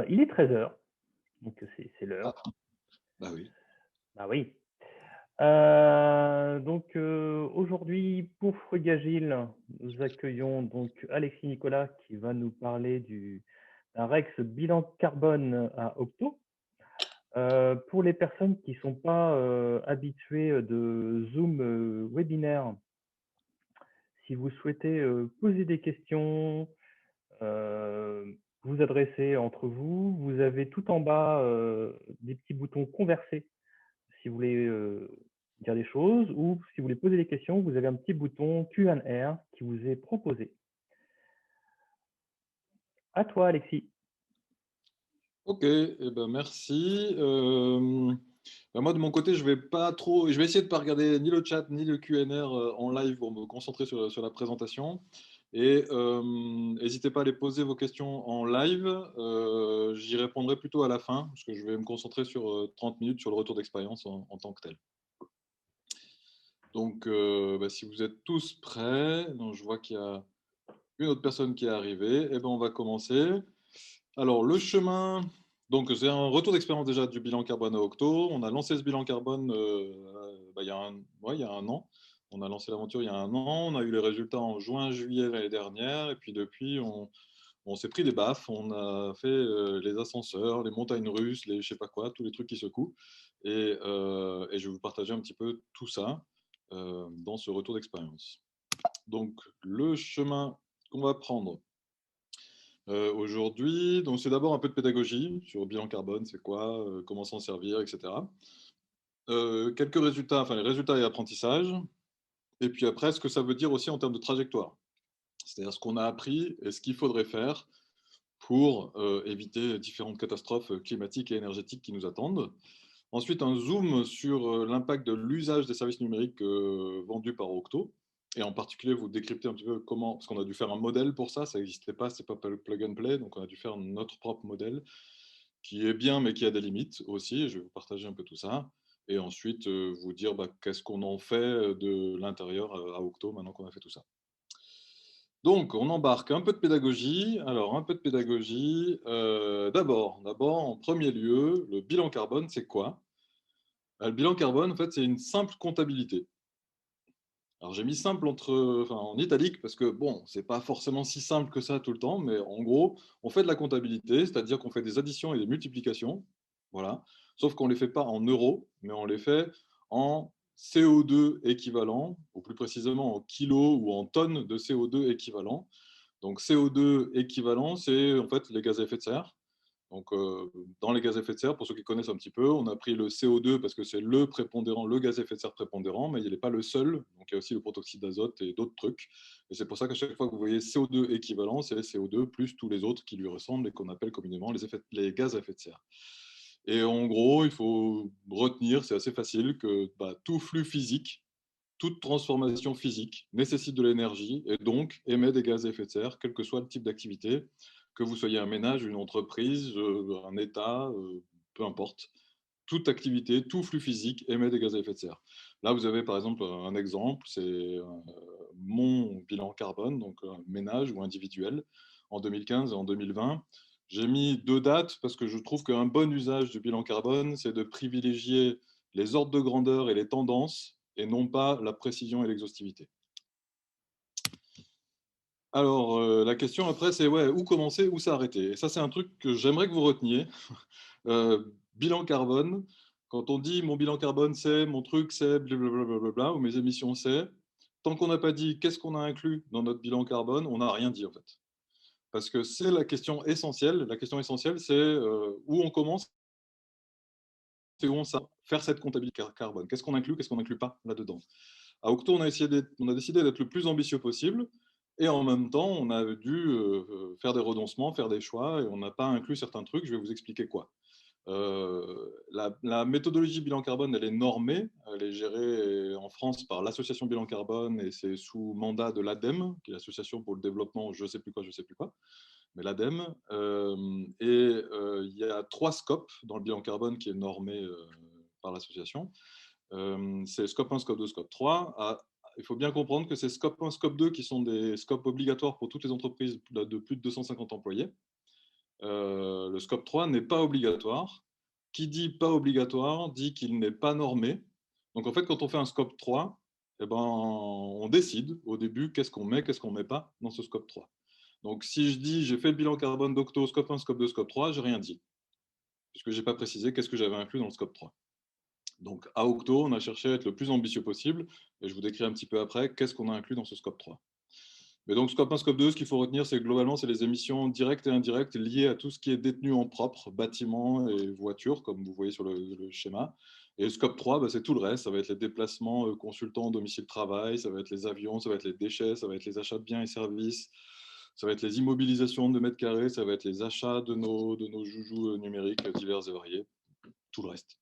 Il est 13 heures, donc c'est l'heure. Ah, bah oui. Ah oui. Donc aujourd'hui, pour Frugagile, nous accueillons donc Alexis Nicolas qui va nous parler d'un Rex bilan carbone à Octo. Pour les personnes qui ne sont pas habituées de Zoom webinaire, si vous souhaitez poser des questions, euh, vous adresser entre vous, vous avez tout en bas des petits boutons converser si vous voulez dire des choses ou si vous voulez poser des questions, vous avez un petit bouton Q&A qui vous est proposé. À toi, Alexis. Ok, eh ben merci. Ben moi de mon côté, je vais essayer de pas regarder ni le chat ni le Q&A en live pour me concentrer sur la présentation. Et n'hésitez pas à aller poser vos questions en live. J'y répondrai plutôt à la fin parce que je vais me concentrer sur 30 minutes sur le retour d'expérience en tant que tel. Donc, ben, si vous êtes tous prêts, donc je vois qu'il y a une autre personne qui est arrivée. Et ben on va commencer. Alors, le chemin, donc c'est un retour d'expérience déjà du bilan carbone à Octo. On a lancé ce bilan carbone bah, il y a un an. On a lancé l'aventure il y a un an. On a eu les résultats en juin, juillet l'année dernière. Et puis depuis, on s'est pris des baffes. On a fait les ascenseurs, les montagnes russes, les je sais pas quoi, tous les trucs qui secouent. Et je vais vous partager un petit peu tout ça dans ce retour d'expérience. Donc, le chemin qu'on va prendre aujourd'hui, donc c'est d'abord un peu de pédagogie sur le bilan carbone, c'est quoi, comment s'en servir, etc. Quelques résultats, enfin les résultats et apprentissages, et puis après ce que ça veut dire aussi en termes de trajectoire, c'est-à-dire ce qu'on a appris et ce qu'il faudrait faire pour éviter différentes catastrophes climatiques et énergétiques qui nous attendent. Ensuite, un zoom sur l'impact de l'usage des services numériques vendus par Octo. Et en particulier, vous décryptez un petit peu comment, parce qu'on a dû faire un modèle pour ça n'existait pas, c'est pas plug and play, donc on a dû faire notre propre modèle qui est bien, mais qui a des limites aussi. Je vais vous partager un peu tout ça. Et ensuite, vous dire bah, qu'est-ce qu'on en fait de l'intérieur à Octo maintenant qu'on a fait tout ça. Donc, on embarque un peu de pédagogie. Alors, un peu de pédagogie. D'abord, en premier lieu, le bilan carbone, c'est quoi? Le bilan carbone, en fait, c'est une simple comptabilité. Alors, j'ai mis simple en italique parce que, bon, c'est pas forcément si simple que ça tout le temps, mais en gros, on fait de la comptabilité, c'est-à-dire qu'on fait des additions et des multiplications, voilà. Sauf qu'on ne les fait pas en euros, mais on les fait en CO2 équivalent, ou plus précisément en kilos ou en tonnes de CO2 équivalent. Donc, CO2 équivalent, c'est en fait les gaz à effet de serre. Donc, dans les gaz à effet de serre, pour ceux qui connaissent un petit peu, on a pris le CO2 parce que c'est le prépondérant, le gaz à effet de serre prépondérant, mais il n'est pas le seul. Donc, il y a aussi le protoxyde d'azote et d'autres trucs. Et c'est pour ça qu'à chaque fois que vous voyez CO2 équivalent, c'est CO2 plus tous les autres qui lui ressemblent et qu'on appelle communément les gaz à effet de serre. Et en gros, il faut retenir, c'est assez facile, que bah, tout flux physique, toute transformation physique nécessite de l'énergie et donc émet des gaz à effet de serre, quel que soit le type d'activité, que vous soyez un ménage, une entreprise, un État, peu importe. Toute activité, tout flux physique émet des gaz à effet de serre. Là, vous avez par exemple un exemple, c'est mon bilan carbone, donc un ménage ou individuel, en 2015 et en 2020. J'ai mis deux dates parce que je trouve qu'un bon usage du bilan carbone, c'est de privilégier les ordres de grandeur et les tendances et non pas la précision et l'exhaustivité. Alors, la question après, c'est ouais, où commencer, où s'arrêter. Et ça, c'est un truc que j'aimerais que vous reteniez. Bilan carbone, quand on dit mon bilan carbone, c'est mon truc, c'est blablabla, ou mes émissions, c'est, tant qu'on n'a pas dit qu'est-ce qu'on a inclus dans notre bilan carbone, on n'a rien dit en fait. Parce que c'est la question essentielle. La question essentielle, c'est où on commence et où on s'arrête. Faire cette comptabilité carbone. Qu'est-ce qu'on n'inclut pas là-dedans. À Octo, on a décidé d'être le plus ambitieux possible. Et en même temps, on a dû faire des renoncements, faire des choix, et on n'a pas inclus certains trucs. Je vais vous expliquer quoi. La méthodologie bilan carbone, elle est normée. Elle est gérée en France par l'association bilan carbone et c'est sous mandat de l'ADEME, qui est l'association pour le développement, je sais plus quoi, mais l'ADEME. Il y a 3 scopes dans le bilan carbone qui est normé par l'association. C'est scope 1, scope 2, scope 3. Il faut bien comprendre que c'est scope 1, scope 2 qui sont des scopes obligatoires pour toutes les entreprises de plus de 250 employés. le scope 3 n'est pas obligatoire. Qui dit pas obligatoire dit qu'il n'est pas normé. Donc en fait, quand on fait un scope 3, eh ben, on décide au début qu'est-ce qu'on met, qu'est-ce qu'on ne met pas dans ce scope 3. Donc si je dis j'ai fait le bilan carbone d'Octo, scope 1, scope 2, scope 3, j'ai rien dit, puisque je n'ai pas précisé qu'est-ce que j'avais inclus dans le scope 3. Donc à Octo, on a cherché à être le plus ambitieux possible, et je vous décris un petit peu après qu'est-ce qu'on a inclus dans ce scope 3. Mais donc, scope 1, scope 2, ce qu'il faut retenir, c'est que globalement, c'est les émissions directes et indirectes liées à tout ce qui est détenu en propre, bâtiments et voitures, comme vous voyez sur le schéma. Et scope 3, bah, c'est tout le reste. Ça va être les déplacements consultants, domicile, travail, ça va être les avions, ça va être les déchets, ça va être les achats de biens et services, ça va être les immobilisations de mètres carrés, ça va être les achats de nos joujoux numériques divers et variés, tout le reste.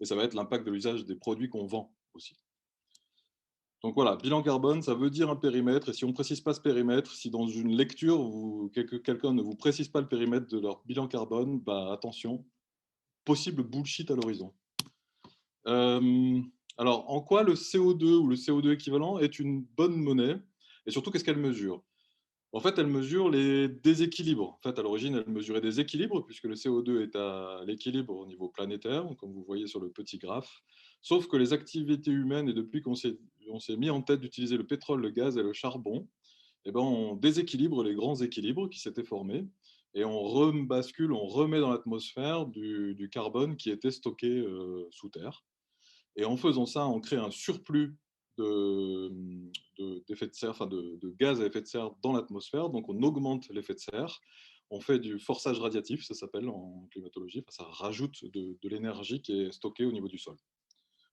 Et ça va être l'impact de l'usage des produits qu'on vend aussi. Donc voilà, bilan carbone, ça veut dire un périmètre. Et si on ne précise pas ce périmètre, si dans une lecture, quelqu'un ne vous précise pas le périmètre de leur bilan carbone, bah, attention, possible bullshit à l'horizon. Alors, en quoi le CO2 ou le CO2 équivalent est une bonne monnaie? Et surtout, qu'est-ce qu'elle mesure? En fait, elle mesure les déséquilibres. En fait, à l'origine, elle mesurait des équilibres, puisque le CO2 est à l'équilibre au niveau planétaire, comme vous voyez sur le petit graphe. Sauf que les activités humaines, et depuis qu'on s'est mis en tête d'utiliser le pétrole, le gaz et le charbon, eh ben, on déséquilibre les grands équilibres qui s'étaient formés, et on rebascule, on remet dans l'atmosphère du carbone qui était stocké sous terre. Et en faisant ça, on crée un surplus d'effets de serre, enfin de gaz à effet de serre dans l'atmosphère. Donc on augmente l'effet de serre. On fait du forçage radiatif, ça s'appelle en climatologie. Enfin, ça rajoute de l'énergie qui est stockée au niveau du sol,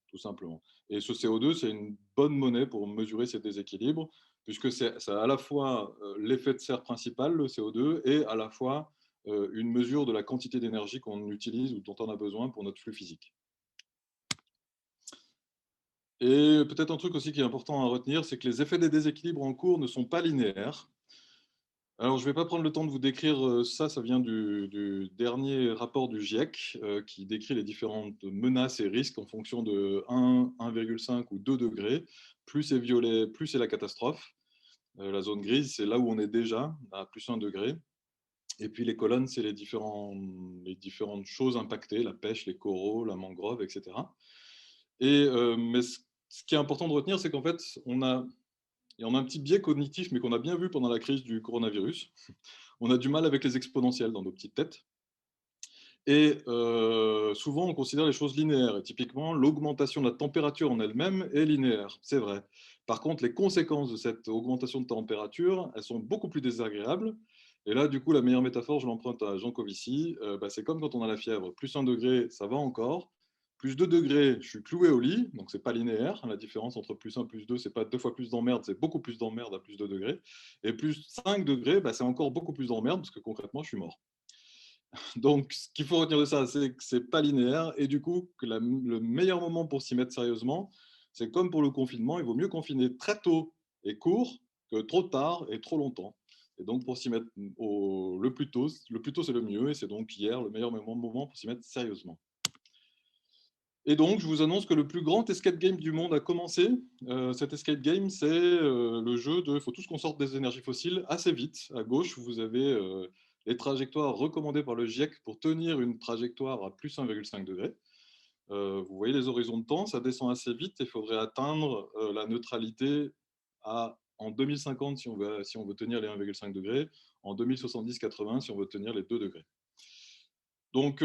tout simplement. Et ce CO2, c'est une bonne monnaie pour mesurer ces déséquilibres, puisque c'est à la fois l'effet de serre principal, le CO2, et à la fois une mesure de la quantité d'énergie qu'on utilise ou dont on a besoin pour notre flux physique. Et peut-être un truc aussi qui est important à retenir, c'est que les effets des déséquilibres en cours ne sont pas linéaires. Alors, je ne vais pas prendre le temps de vous décrire ça, ça vient du dernier rapport du GIEC qui décrit les différentes menaces et risques en fonction de 1, 1,5 ou 2 degrés. Plus c'est violet, plus c'est la catastrophe. La zone grise, c'est là où on est déjà, à plus 1 degré. Et puis les colonnes, c'est les différentes choses impactées, la pêche, les coraux, la mangrove, etc. Mais ce qui est important de retenir, c'est qu'en fait, on a un petit biais cognitif, mais qu'on a bien vu pendant la crise du coronavirus. On a du mal avec les exponentielles dans nos petites têtes. Et souvent, on considère les choses linéaires. Et typiquement, l'augmentation de la température en elle-même est linéaire. C'est vrai. Par contre, les conséquences de cette augmentation de température, elles sont beaucoup plus désagréables. Et là, du coup, la meilleure métaphore, je l'emprunte à Jean Covici. C'est comme quand on a la fièvre. Plus 1 degré, ça va encore. Plus 2 degrés, je suis cloué au lit. Donc, c'est pas linéaire. La différence entre plus 1 plus 2, c'est pas 2 fois plus d'emmerde, c'est beaucoup plus d'emmerde à plus 2 degrés. Et plus 5 degrés, c'est encore beaucoup plus d'emmerde parce que concrètement, je suis mort. Donc, ce qu'il faut retenir de ça, c'est que ce n'est pas linéaire et du coup, que le meilleur moment pour s'y mettre sérieusement, c'est comme pour le confinement, il vaut mieux confiner très tôt et court que trop tard et trop longtemps. Et donc, pour s'y mettre le plus tôt c'est le mieux et c'est donc hier le meilleur moment pour s'y mettre sérieusement. Et donc, je vous annonce que le plus grand escape game du monde a commencé. Cet escape game, c'est le jeu de « il faut tous qu'on sorte des énergies fossiles assez vite ». À gauche, vous avez les trajectoires recommandées par le GIEC pour tenir une trajectoire à plus 1,5 degré. Vous voyez les horizons de temps, ça descend assez vite et il faudrait atteindre la neutralité en 2050 si on veut tenir les 1,5 degrés, en 2070-80 si on veut tenir les 2 degrés. Donc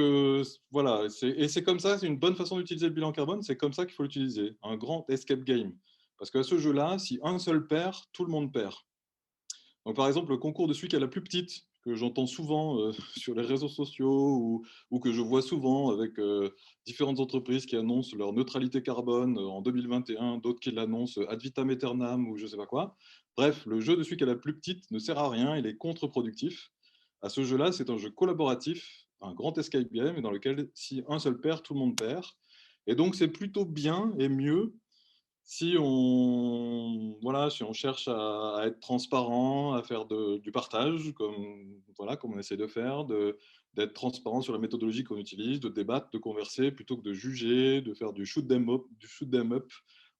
voilà, et c'est comme ça, c'est une bonne façon d'utiliser le bilan carbone, c'est comme ça qu'il faut l'utiliser, un grand escape game. Parce qu'à ce jeu-là, si un seul perd, tout le monde perd. Donc par exemple, le concours de celui qui a la plus petite, que j'entends souvent sur les réseaux sociaux ou que je vois souvent avec différentes entreprises qui annoncent leur neutralité carbone en 2021, d'autres qui l'annoncent ad vitam aeternam ou je ne sais pas quoi. Bref, le jeu de celui qui a la plus petite ne sert à rien, il est contre-productif. À ce jeu-là, c'est un jeu collaboratif, un grand escape game, dans lequel si un seul perd, tout le monde perd. Et donc c'est plutôt bien et mieux si on cherche à être transparent, à faire du partage, comme on essaie de faire, d'être transparent sur la méthodologie qu'on utilise, de débattre, de converser, plutôt que de juger, de faire du shoot them up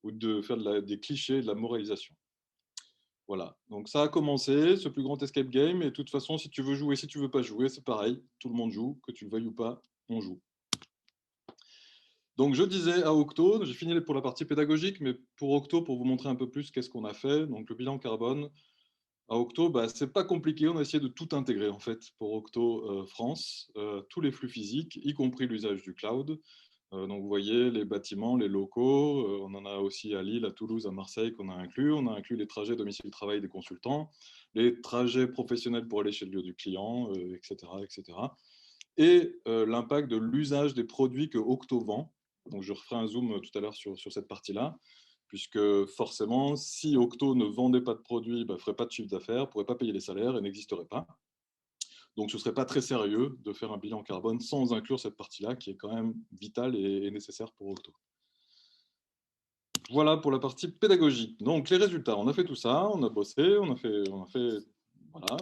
ou de faire des clichés, de la moralisation. Voilà, donc ça a commencé, ce plus grand escape game, et de toute façon, si tu veux jouer, si tu veux pas jouer, c'est pareil, tout le monde joue, que tu le veuilles ou pas, on joue. Donc je disais à Octo, j'ai fini pour la partie pédagogique, mais pour Octo, pour vous montrer un peu plus qu'est-ce qu'on a fait, donc le bilan carbone, à Octo, bah, c'est pas compliqué, on a essayé de tout intégrer en fait pour Octo France, tous les flux physiques, y compris l'usage du cloud. Donc vous voyez les bâtiments, les locaux, on en a aussi à Lille, à Toulouse, à Marseille qu'on a inclus. On a inclus les trajets domicile-travail des consultants, les trajets professionnels pour aller chez le lieu du client, etc., etc. Et l'impact de l'usage des produits que Octo vend. Donc je referai un zoom tout à l'heure sur cette partie-là, puisque forcément, si Octo ne vendait pas de produits, ne ferait pas de chiffre d'affaires, ne pourrait pas payer les salaires et n'existerait pas. Donc, ce ne serait pas très sérieux de faire un bilan carbone sans inclure cette partie-là, qui est quand même vitale et nécessaire pour Octo. Voilà pour la partie pédagogie. Donc, les résultats, on a fait tout ça, on a bossé, on a fait voilà,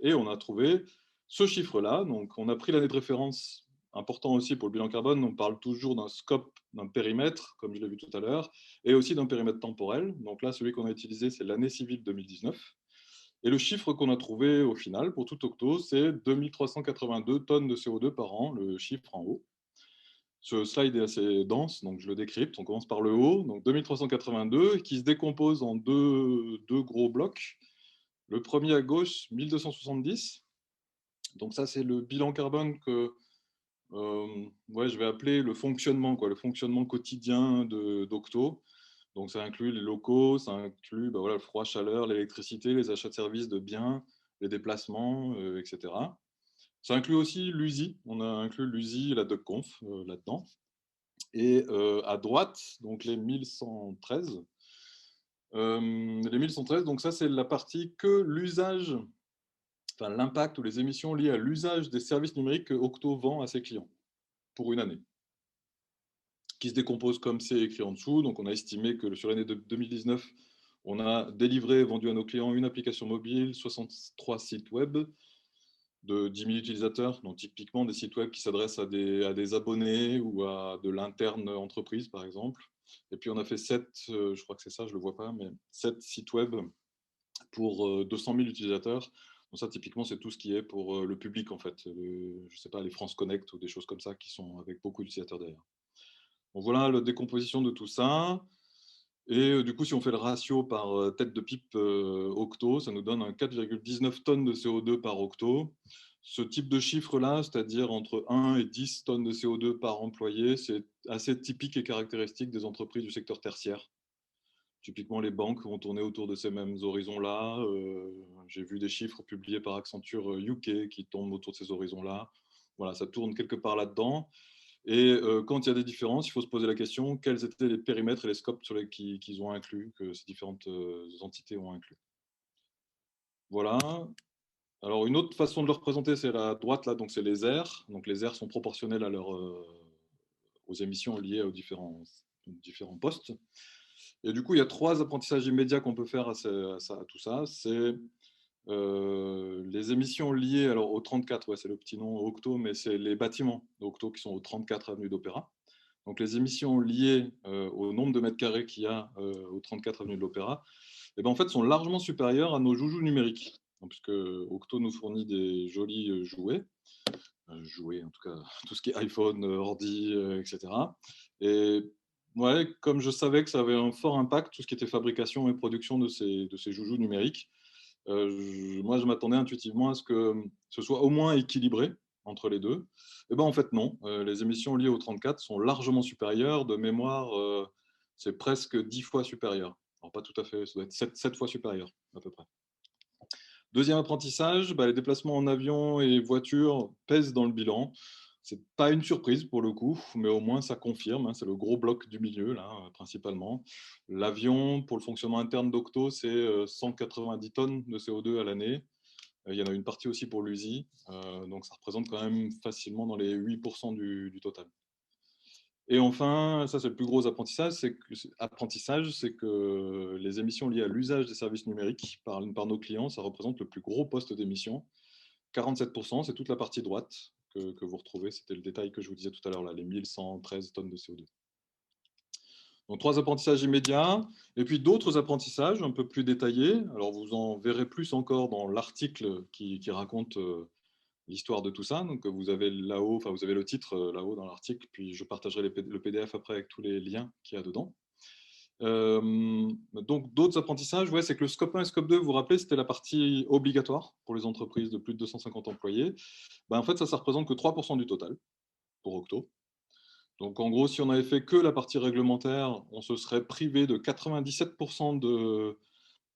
et on a trouvé ce chiffre-là. Donc, on a pris l'année de référence, important aussi pour le bilan carbone. On parle toujours d'un scope, d'un périmètre, comme je l'ai vu tout à l'heure, et aussi d'un périmètre temporel. Donc là, celui qu'on a utilisé, c'est l'année civile 2019. Et le chiffre qu'on a trouvé au final pour tout Octo, c'est 2382 tonnes de CO2 par an, le chiffre en haut. Ce slide est assez dense, donc je le décrypte. On commence par le haut, donc 2382, qui se décompose en deux gros blocs. Le premier à gauche, 1270. Donc ça, c'est le bilan carbone que je vais appeler le fonctionnement, le fonctionnement quotidien d'Octo. Donc ça inclut les locaux, ça inclut le froid, chaleur, l'électricité, les achats de services de biens, les déplacements, etc. Ça inclut aussi l'USI. On a inclus l'USI et la DocConf là-dedans. Et à droite, donc les 1113. Les 1113, donc ça c'est la partie que l'usage, enfin l'impact ou les émissions liées à l'usage des services numériques que Octo vend à ses clients pour une année, qui se décompose comme c'est écrit en dessous. Donc on a estimé que sur l'année de 2019, on a délivré et vendu à nos clients une application mobile, 63 sites web de 10 000 utilisateurs, donc typiquement des sites web qui s'adressent à des abonnés ou à de l'interne entreprise, par exemple. Et puis on a fait 7, je crois que c'est ça, je ne le vois pas, mais 7 sites web pour 200 000 utilisateurs. Donc ça, typiquement, c'est tout ce qui est pour le public, en fait. Je ne sais pas, les France Connect ou des choses comme ça qui sont avec beaucoup d'utilisateurs derrière. Donc voilà la décomposition de tout ça. Et du coup, si on fait le ratio par tête de pipe octo, ça nous donne un 4,19 tonnes de CO2 par octo. Ce type de chiffre-là, c'est-à-dire entre 1 et 10 tonnes de CO2 par employé, c'est assez typique et caractéristique des entreprises du secteur tertiaire. Typiquement, les banques vont tourner autour de ces mêmes horizons-là. J'ai vu des chiffres publiés par Accenture UK qui tombent autour de ces horizons-là. Voilà, ça tourne quelque part là-dedans. Et quand il y a des différences, il faut se poser la question, quels étaient les périmètres et les scopes sur lesquels qu'ils ont inclus, que ces différentes entités ont inclus. Voilà. Alors, une autre façon de le représenter, c'est la droite, là, donc c'est les aires. Donc, les aires sont proportionnelles aux émissions liées aux différents postes. Et du coup, il y a 3 apprentissages immédiats qu'on peut faire à tout ça. C'est les émissions liées alors, au 34, ouais, c'est le petit nom Octo, mais c'est les bâtiments d'Octo qui sont au 34 avenue d'Opéra. Donc les émissions liées au nombre de mètres carrés qu'il y a au 34 avenue de l'Opéra, eh ben, en fait, sont largement supérieures à nos joujoux numériques. Donc, puisque Octo nous fournit des jolis jouets, en tout cas tout ce qui est iPhone, ordi, etc. Et ouais, comme je savais que ça avait un fort impact, tout ce qui était fabrication et production de ces joujoux numériques, moi je m'attendais intuitivement à ce que ce soit au moins équilibré entre les deux. Et ben en fait non, les émissions liées au 34 sont largement supérieures. De mémoire, c'est presque 10 fois supérieur. Alors pas tout à fait, ça doit être 7 fois supérieur à peu près. Deuxième apprentissage, les déplacements en avion et voiture pèsent dans le bilan. C'est pas une surprise pour le coup, mais au moins ça confirme. C'est le gros bloc du milieu, là, principalement. L'avion, pour le fonctionnement interne d'Octo, c'est 190 tonnes de CO2 à l'année. Il y en a une partie aussi pour l'USI, donc ça représente quand même facilement dans les 8% du total. Et enfin, ça c'est le plus gros apprentissage, c'est que les émissions liées à l'usage des services numériques par nos clients, ça représente le plus gros poste d'émission. 47%, c'est toute la partie droite que vous retrouvez. C'était le détail que je vous disais tout à l'heure, là, les 1113 tonnes de CO2. Donc, 3 apprentissages immédiats et puis d'autres apprentissages un peu plus détaillés. Alors, vous en verrez plus encore dans l'article qui raconte l'histoire de tout ça. Donc, vous avez là-haut, enfin, vous avez le titre là-haut dans l'article, puis je partagerai le PDF après avec tous les liens qu'il y a dedans. Donc, d'autres apprentissages, ouais, c'est que le scope 1 et scope 2, vous vous rappelez, c'était la partie obligatoire pour les entreprises de plus de 250 employés. Ben, en fait, ça représente que 3% du total pour Octo. Donc, en gros, si on avait fait que la partie réglementaire, on se serait privé de 97%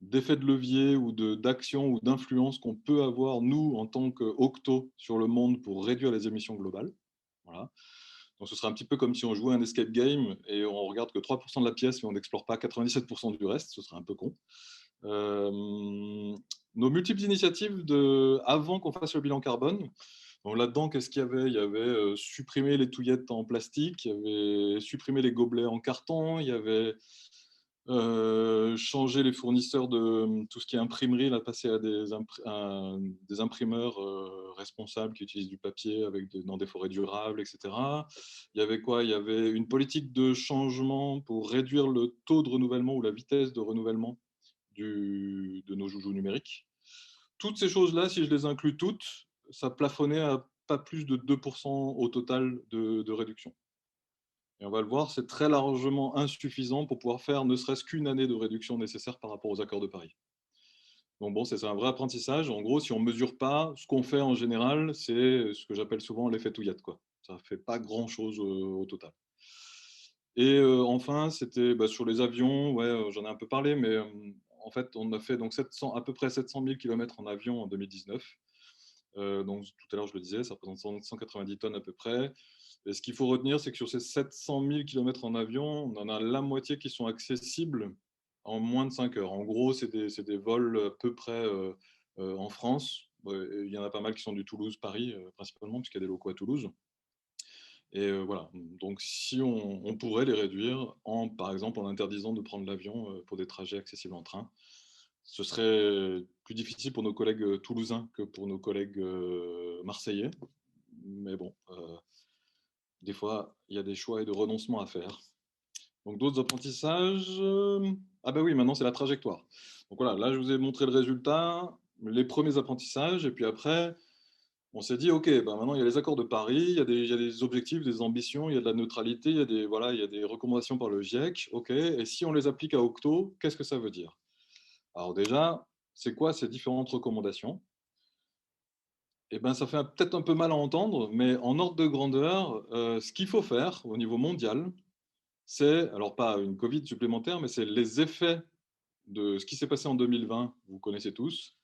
d'effets de levier ou d'action ou d'influence qu'on peut avoir, nous, en tant qu'Octo, sur le monde pour réduire les émissions globales. Voilà. Donc, ce serait un petit peu comme si on jouait un escape game et on regarde que 3% de la pièce, mais on n'explore pas 97% du reste. Ce serait un peu con. Nos multiples initiatives avant qu'on fasse le bilan carbone. Donc là-dedans, qu'est-ce qu'il y avait? Il y avait supprimer les touillettes en plastique, il y avait supprimer les gobelets en carton, il y avait changer les fournisseurs de tout ce qui est imprimerie, là, passer à des imprimeurs responsables qui utilisent du papier dans des forêts durables, etc. Il y avait quoi? Il y avait une politique de changement pour réduire le taux de renouvellement ou la vitesse de renouvellement de nos joujoux numériques. Toutes ces choses-là, si je les inclus toutes, ça plafonnait à pas plus de 2% au total de réduction. Et on va le voir, c'est très largement insuffisant pour pouvoir faire ne serait-ce qu'une année de réduction nécessaire par rapport aux accords de Paris. Donc bon, c'est un vrai apprentissage. En gros, si on ne mesure pas, ce qu'on fait en général, c'est ce que j'appelle souvent l'effet touillette, quoi. Ça ne fait pas grand-chose au total. Et enfin, c'était sur les avions, ouais, j'en ai un peu parlé, mais en fait, on a fait donc à peu près 700 000 km en avion en 2019. Donc tout à l'heure, je le disais, ça représente 190 tonnes à peu près. Et ce qu'il faut retenir, c'est que sur ces 700 000 km en avion, on en a la moitié qui sont accessibles en moins de 5 heures. En gros, c'est des vols à peu près en France. Il y en a pas mal qui sont du Toulouse-Paris, principalement, puisqu'il y a des locaux à Toulouse. Et voilà, donc si on pourrait les réduire, par exemple, en interdisant de prendre l'avion pour des trajets accessibles en train, ce serait plus difficile pour nos collègues toulousains que pour nos collègues marseillais. Mais bon, des fois, il y a des choix et de renoncements à faire. Donc d'autres apprentissages. Ah ben oui, maintenant c'est la trajectoire. Donc voilà, là je vous ai montré le résultat, les premiers apprentissages, et puis après, on s'est dit, ok, ben maintenant il y a les accords de Paris, il y a des objectifs, des ambitions, il y a de la neutralité, voilà, il y a des recommandations par le GIEC, ok, et si on les applique à Octo, qu'est-ce que ça veut dire? Alors déjà, c'est quoi ces différentes recommandations? Eh ben, ça fait peut-être un peu mal à entendre, mais en ordre de grandeur, ce qu'il faut faire au niveau mondial, c'est, alors pas une Covid supplémentaire, mais c'est les effets de ce qui s'est passé en 2020, vous connaissez tous,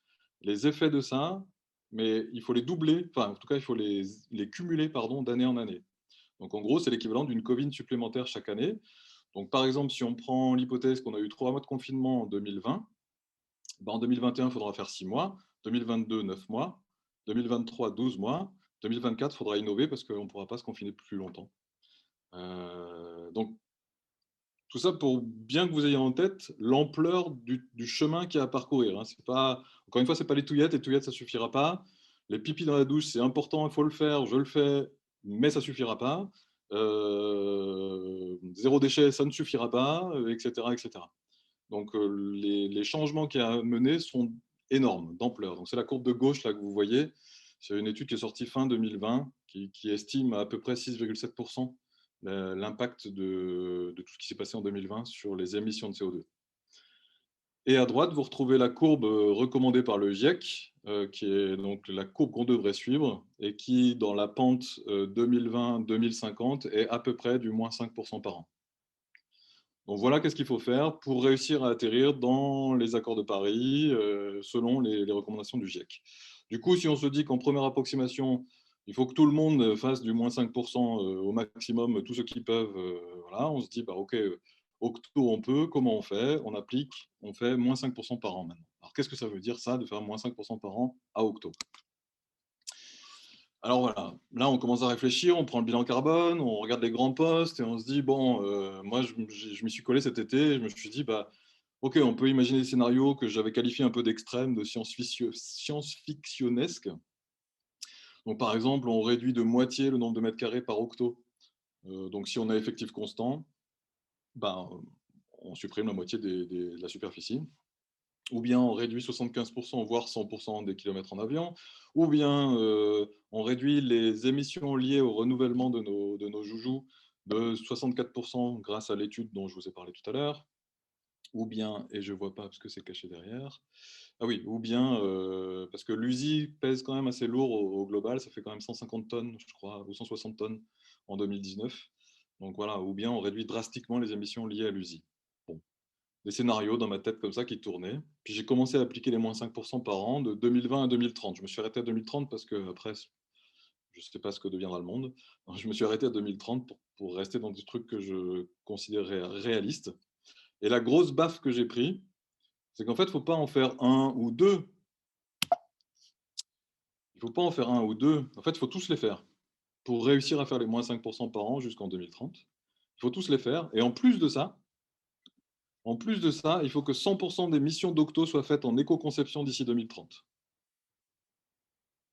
les effets de ça, mais il faut les doubler, enfin en tout cas il faut les cumuler pardon, d'année en année. Donc en gros, c'est l'équivalent d'une Covid supplémentaire chaque année. Donc par exemple, si on prend l'hypothèse qu'on a eu 3 mois de confinement en 2020, ben, en 2021, il faudra faire 6 mois, 2022, 9 mois, 2023, 12 mois, 2024, il faudra innover parce qu'on ne pourra pas se confiner plus longtemps. Donc tout ça pour bien que vous ayez en tête l'ampleur du chemin qu'il y a à parcourir. Hein. Pas, encore une fois, ce n'est pas les touillettes, ça ne suffira pas. Les pipis dans la douche, c'est important, il faut le faire, je le fais, mais ça ne suffira pas. Zéro déchet, ça ne suffira pas, etc. etc. Donc les changements qu'il y a à mener sont énormes, d'ampleur. Donc c'est la courbe de gauche là que vous voyez. C'est une étude qui est sortie fin 2020 qui estime à peu près 6,7% l'impact de tout ce qui s'est passé en 2020 sur les émissions de CO2. Et à droite, vous retrouvez la courbe recommandée par le GIEC, qui est donc la courbe qu'on devrait suivre et qui, dans la pente 2020-2050, est à peu près du moins 5% par an. Donc voilà qu'est-ce qu'il faut faire pour réussir à atterrir dans les accords de Paris selon les recommandations du GIEC. Du coup, si on se dit qu'en première approximation, il faut que tout le monde fasse du moins 5% au maximum, tous ceux qui peuvent, voilà, on se dit, bah, ok, octo on peut, comment on fait? On applique, on fait moins 5% par an maintenant. Alors qu'est-ce que ça veut dire ça, de faire moins 5% par an à octo? Alors voilà, là on commence à réfléchir, on prend le bilan carbone, on regarde les grands postes et on se dit, bon, moi je m'y suis collé cet été, et je me suis dit, bah, ok, on peut imaginer des scénarios que j'avais qualifiés un peu d'extrêmes, de science-fictionnesques. Donc par exemple, on réduit de moitié le nombre de mètres carrés par octo. Donc si on a effectif constant, ben, on supprime la moitié de la superficie, ou bien on réduit 75%, voire 100% des kilomètres en avion, ou bien on réduit les émissions liées au renouvellement de nos joujoux de 64% grâce à l'étude dont je vous ai parlé tout à l'heure, ou bien, et je ne vois pas parce que c'est caché derrière, ah oui, ou bien, parce que l'USI pèse quand même assez lourd au global, ça fait quand même 150 tonnes, je crois, ou 160 tonnes en 2019. Donc voilà, ou bien on réduit drastiquement les émissions liées à l'USI. Bon, des scénarios dans ma tête comme ça qui tournaient. Puis j'ai commencé à appliquer les moins 5% par an de 2020 à 2030. Je me suis arrêté à 2030 parce que après, je ne sais pas ce que deviendra le monde. Donc, je me suis arrêté à 2030 pour rester dans des trucs que je considérais réalistes. Et la grosse baffe que j'ai pris, c'est qu'en fait, il ne faut pas en faire un ou deux. Il ne faut pas en faire un ou deux. En fait, il faut tous les faire. Pour réussir à faire les moins 5% par an jusqu'en 2030, il faut tous les faire. Et en plus de ça, il faut que 100% des missions d'Octo soient faites en éco-conception d'ici 2030.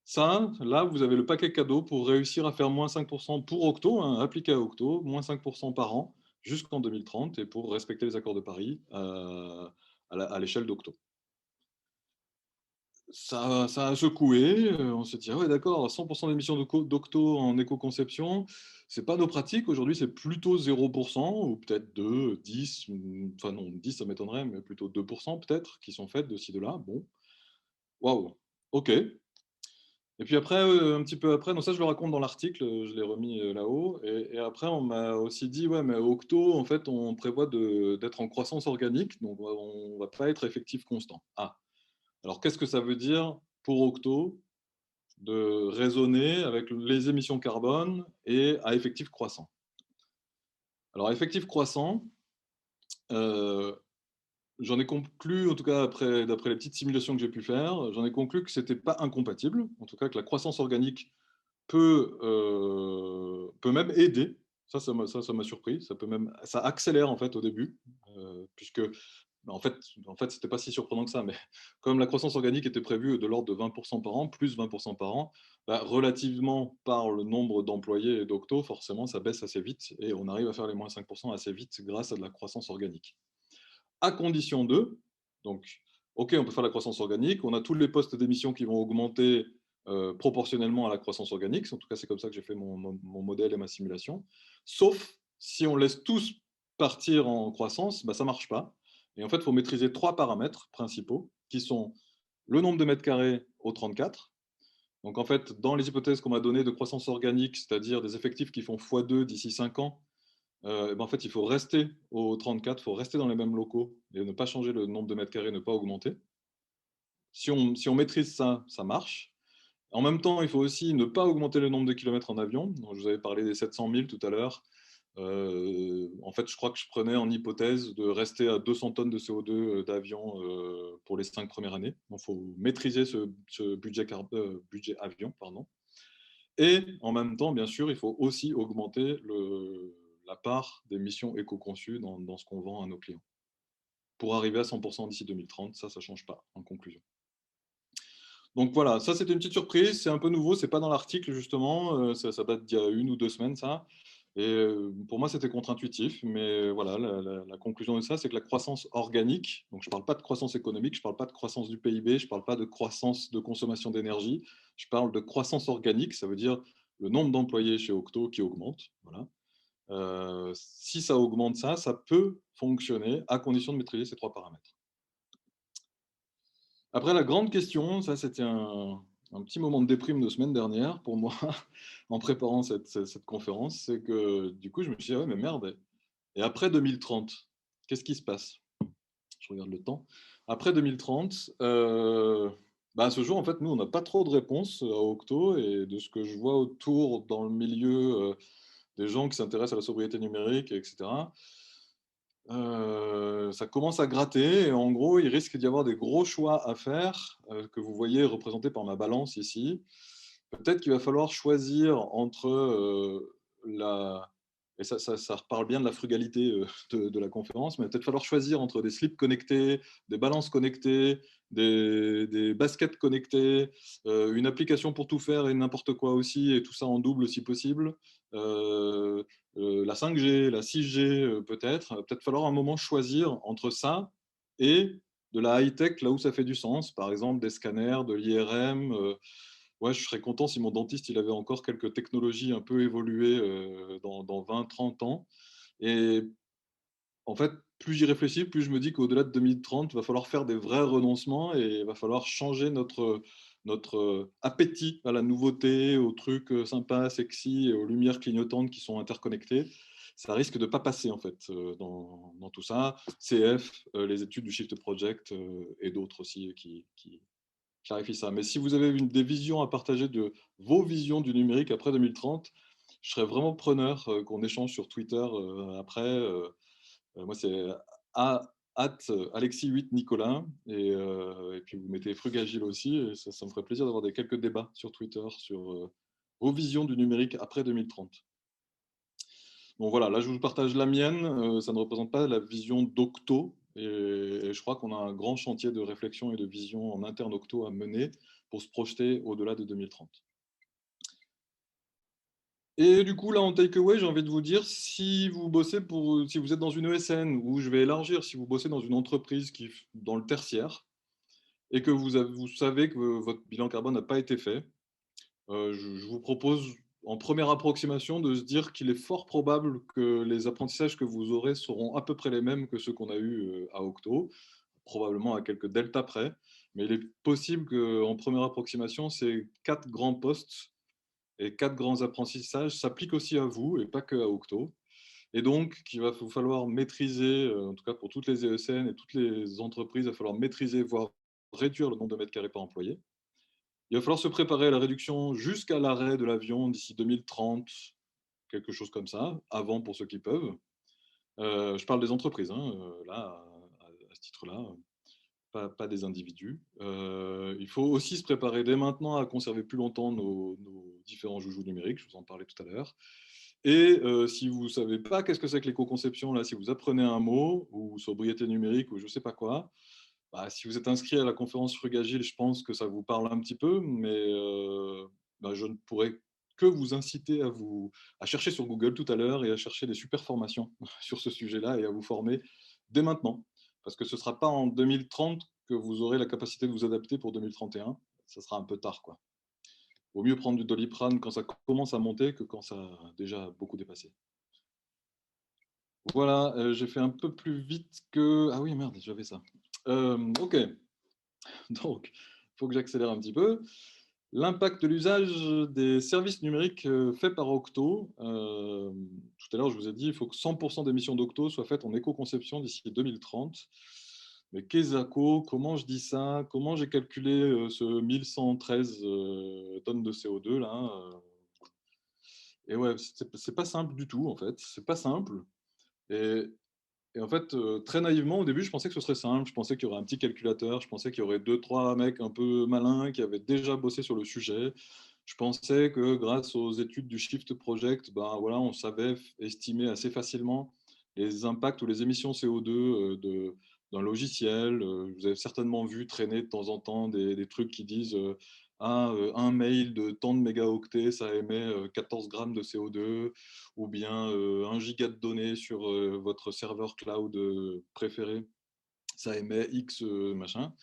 Ça, là, vous avez le paquet cadeau pour réussir à faire moins 5% pour Octo, hein, appliqué à Octo, moins 5% par an jusqu'en 2030 et pour respecter les accords de Paris à l'échelle d'Octo. Ça a secoué, on s'est dit, ah ouais, d'accord, 100% d'émissions d'Octo en éco-conception, c'est pas nos pratiques. Aujourd'hui, c'est plutôt 0%, ou peut-être 2, 10, enfin non, 10, ça m'étonnerait, mais plutôt 2% peut-être, qui sont faites de ci, de là. Bon, waouh, ok. Et puis après, un petit peu après, donc ça je le raconte dans l'article, je l'ai remis là-haut. Et après, on m'a aussi dit, ouais, mais Octo, en fait, on prévoit d'être en croissance organique, donc on va pas être effectif constant. Ah, alors qu'est-ce que ça veut dire pour Octo de raisonner avec les émissions carbone et à effectif croissant? Alors, à effectif croissant, euh, j'en ai conclu, en tout cas d'après les petites simulations que j'ai pu faire, j'en ai conclu que c'était pas incompatible, en tout cas que la croissance organique peut même aider. Ça m'a surpris. Ça accélère en fait au début, puisque en fait, c'était pas si surprenant que ça. Mais comme la croissance organique était prévue de l'ordre de 20% par an, plus 20% par an, bah, relativement par le nombre d'employés et d'octo, forcément, ça baisse assez vite et on arrive à faire les moins 5% assez vite grâce à de la croissance organique. À condition de, donc, ok, on peut faire la croissance organique, on a tous les postes d'émission qui vont augmenter proportionnellement à la croissance organique. En tout cas, c'est comme ça que j'ai fait mon modèle et ma simulation. Sauf si on laisse tous partir en croissance, bah, ça ne marche pas. Et en fait, il faut maîtriser trois paramètres principaux qui sont le nombre de mètres carrés au 34. Donc en fait, dans les hypothèses qu'on m'a données de croissance organique, c'est-à-dire des effectifs qui font x2 d'ici 5 ans, ben en fait, il faut rester au 34, il faut rester dans les mêmes locaux et ne pas changer le nombre de mètres carrés, ne pas augmenter. Si on maîtrise ça, ça marche. En même temps, il faut aussi ne pas augmenter le nombre de kilomètres en avion. Donc, je vous avais parlé des 700 000 tout à l'heure. En fait, je crois que je prenais en hypothèse de rester à 200 tonnes de CO2 d'avion pour les 5 premières années. Donc, il faut maîtriser ce budget avion. Pardon. Et en même temps, bien sûr, il faut aussi augmenter la part des missions éco-conçues dans ce qu'on vend à nos clients. Pour arriver à 100% d'ici 2030, ça ne change pas en conclusion. Donc voilà, ça c'était une petite surprise, c'est un peu nouveau, c'est pas dans l'article justement, ça date d'il y a 1 ou 2 semaines ça. Et pour moi c'était contre-intuitif, mais voilà, la conclusion de ça, c'est que la croissance organique, donc je ne parle pas de croissance économique, je ne parle pas de croissance du PIB, je ne parle pas de croissance de consommation d'énergie, je parle de croissance organique, ça veut dire le nombre d'employés chez Octo qui augmente. Voilà. Si ça augmente ça peut fonctionner à condition de maîtriser ces trois paramètres. Après, la grande question, ça c'était un petit moment de déprime de semaine dernière pour moi, en préparant cette conférence, c'est que du coup, je me suis dit, ah ouais, mais merde, et après 2030, qu'est-ce qui se passe? Je regarde le temps. Après 2030, bah, à ce jour, en fait, nous, on n'a pas trop de réponses à Octo, et de ce que je vois autour dans le milieu des gens qui s'intéressent à la sobriété numérique, etc., ça commence à gratter et en gros, il risque d'y avoir des gros choix à faire que vous voyez représentés par ma balance ici. Peut-être qu'il va falloir choisir entre et ça reparle bien de la frugalité de la conférence, mais il va peut-être falloir choisir entre des slips connectés, des balances connectées, des baskets connectées, une application pour tout faire et n'importe quoi aussi, et tout ça en double si possible. Euh, la 5G, la 6G peut-être. Il va peut-être falloir un moment choisir entre ça et de la high-tech là où ça fait du sens, par exemple des scanners, de l'IRM. Ouais, je serais content si mon dentiste il avait encore quelques technologies un peu évoluées dans 20-30 ans. Et en fait, plus j'y réfléchis, plus je me dis qu'au-delà de 2030, il va falloir faire des vrais renoncements et il va falloir changer notre appétit à la nouveauté, aux trucs sympas, sexy et aux lumières clignotantes qui sont interconnectées. Ça risque de ne pas passer en fait dans tout ça. CF, les études du Shift Project et d'autres aussi qui clarifient ça. Mais si vous avez des visions à partager de vos visions du numérique après 2030, je serais vraiment preneur qu'on échange sur Twitter après. Moi, c'est @Alexis8Nicolas et puis vous mettez Frugagile aussi et ça me ferait plaisir d'avoir quelques débats sur Twitter sur vos visions du numérique après 2030. Bon voilà, là je vous partage la mienne, ça ne représente pas la vision d'Octo et je crois qu'on a un grand chantier de réflexion et de vision en interne Octo à mener pour se projeter au-delà de 2030. Et du coup, là, en takeaway, j'ai envie de vous dire, si vous bossez si vous êtes dans une ESN, ou je vais élargir, si vous bossez dans une entreprise dans le tertiaire, et que vous savez que votre bilan carbone n'a pas été fait, je vous propose, en première approximation, de se dire qu'il est fort probable que les apprentissages que vous aurez seront à peu près les mêmes que ceux qu'on a eus à Octo, probablement à quelques deltas près, mais il est possible qu'en première approximation, ces 4 grands postes et 4 grands apprentissages s'appliquent aussi à vous et pas que à Octo. Et donc, qu'il va vous falloir maîtriser, en tout cas pour toutes les ESN et toutes les entreprises, il va falloir maîtriser, voire réduire le nombre de mètres carrés par employé. Il va falloir se préparer à la réduction jusqu'à l'arrêt de l'avion d'ici 2030, quelque chose comme ça, avant pour ceux qui peuvent. Je parle des entreprises, hein, là, à ce titre-là, pas des individus. Il faut aussi se préparer dès maintenant à conserver plus longtemps nos différents joujoux numériques, je vous en parlais tout à l'heure. Et si vous ne savez pas qu'est-ce que c'est que l'éco-conception, là, si vous apprenez un mot, ou sobriété numérique, ou je ne sais pas quoi, bah, si vous êtes inscrit à la conférence Frugagile, je pense que ça vous parle un petit peu, mais bah, je ne pourrais que vous inciter à chercher sur Google tout à l'heure et à chercher des super formations sur ce sujet-là et à vous former dès maintenant. Parce que ce ne sera pas en 2030 que vous aurez la capacité de vous adapter pour 2031. Ça sera un peu tard, quoi. Vaut mieux prendre du Doliprane quand ça commence à monter que quand ça a déjà beaucoup dépassé. Voilà, j'ai fait un peu plus vite que... Ah oui, merde, j'avais ça. Ok, donc, il faut que j'accélère un petit peu. L'impact de l'usage des services numériques faits par Octo. Tout à l'heure, je vous ai dit, il faut que 100% des missions d'Octo soient faites en éco-conception d'ici 2030. Mais qu'est-ce que comment je dis ça? Comment j'ai calculé ce 1113 tonnes de CO2 là? Et ouais, c'est pas simple du tout en fait. C'est pas simple. Et, et en fait, très naïvement, au début, je pensais que ce serait simple. Je pensais qu'il y aurait un petit calculateur. Je pensais qu'il y aurait deux, trois mecs un peu malins qui avaient déjà bossé sur le sujet. Je pensais que grâce aux études du Shift Project, ben voilà, on savait estimer assez facilement les impacts ou les émissions CO2 d'un logiciel. Vous avez certainement vu traîner de temps en temps des trucs qui disent un mail de tant de mégaoctets, ça émet 14 grammes de CO2, ou bien 1 giga de données sur votre serveur cloud préféré, ça émet X machin.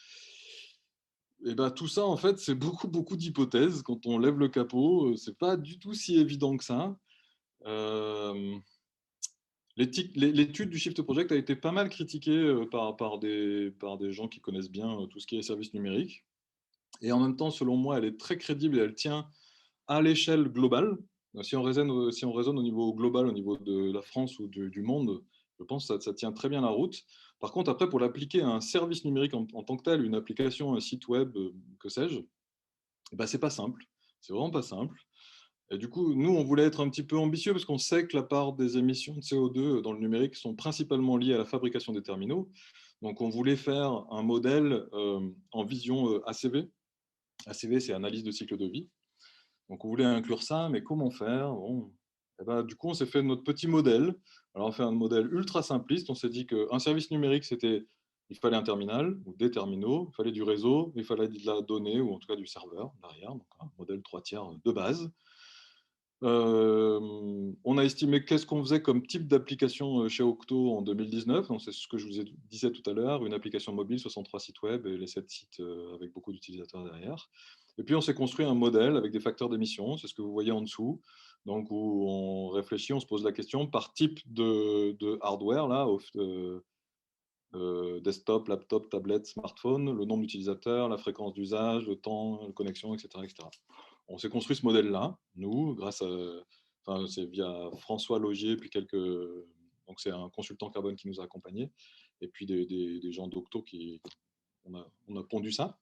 Et ben, tout ça, en fait, c'est beaucoup d'hypothèses. Quand on lève le capot, c'est pas du tout si évident que ça. Euh, L'étude du Shift Project a été pas mal critiquée par des gens qui connaissent bien tout ce qui est services numériques. Et en même temps, selon moi, elle est très crédible et elle tient à l'échelle globale. Si on raisonne au niveau global, au niveau de la France ou du monde, je pense que ça tient très bien la route. Par contre, après, pour l'appliquer à un service numérique en tant que tel, une application, un site web, que sais-je, bah, c'est pas simple. C'est vraiment pas simple. Et du coup, nous, on voulait être un petit peu ambitieux parce qu'on sait que la part des émissions de CO2 dans le numérique sont principalement liées à la fabrication des terminaux. Donc, on voulait faire un modèle en vision ACV. ACV, c'est analyse de cycle de vie. Donc, on voulait inclure ça, mais comment faire? Bon, Et ben, du coup, on s'est fait notre petit modèle. Alors, on fait un modèle ultra simpliste. On s'est dit qu'un service numérique, il fallait un terminal ou des terminaux, il fallait du réseau, il fallait de la donnée ou en tout cas du serveur derrière, donc un modèle 3 tiers de base. On a estimé qu'est-ce qu'on faisait comme type d'application chez Octo en 2019. Donc, c'est ce que je vous disais tout à l'heure, une application mobile, 63 sites web et les 7 sites avec beaucoup d'utilisateurs derrière. Et puis, on s'est construit un modèle avec des facteurs d'émission, c'est ce que vous voyez en dessous. Donc, où on réfléchit, on se pose la question par type de hardware, là, desktop, laptop, tablette, smartphone, le nombre d'utilisateurs, la fréquence d'usage, le temps, la connexion, etc., etc. On s'est construit ce modèle-là, nous, grâce à, enfin, c'est via François Logier, puis donc c'est un consultant carbone qui nous a accompagnés, et puis des gens d'Octo on a pondu ça.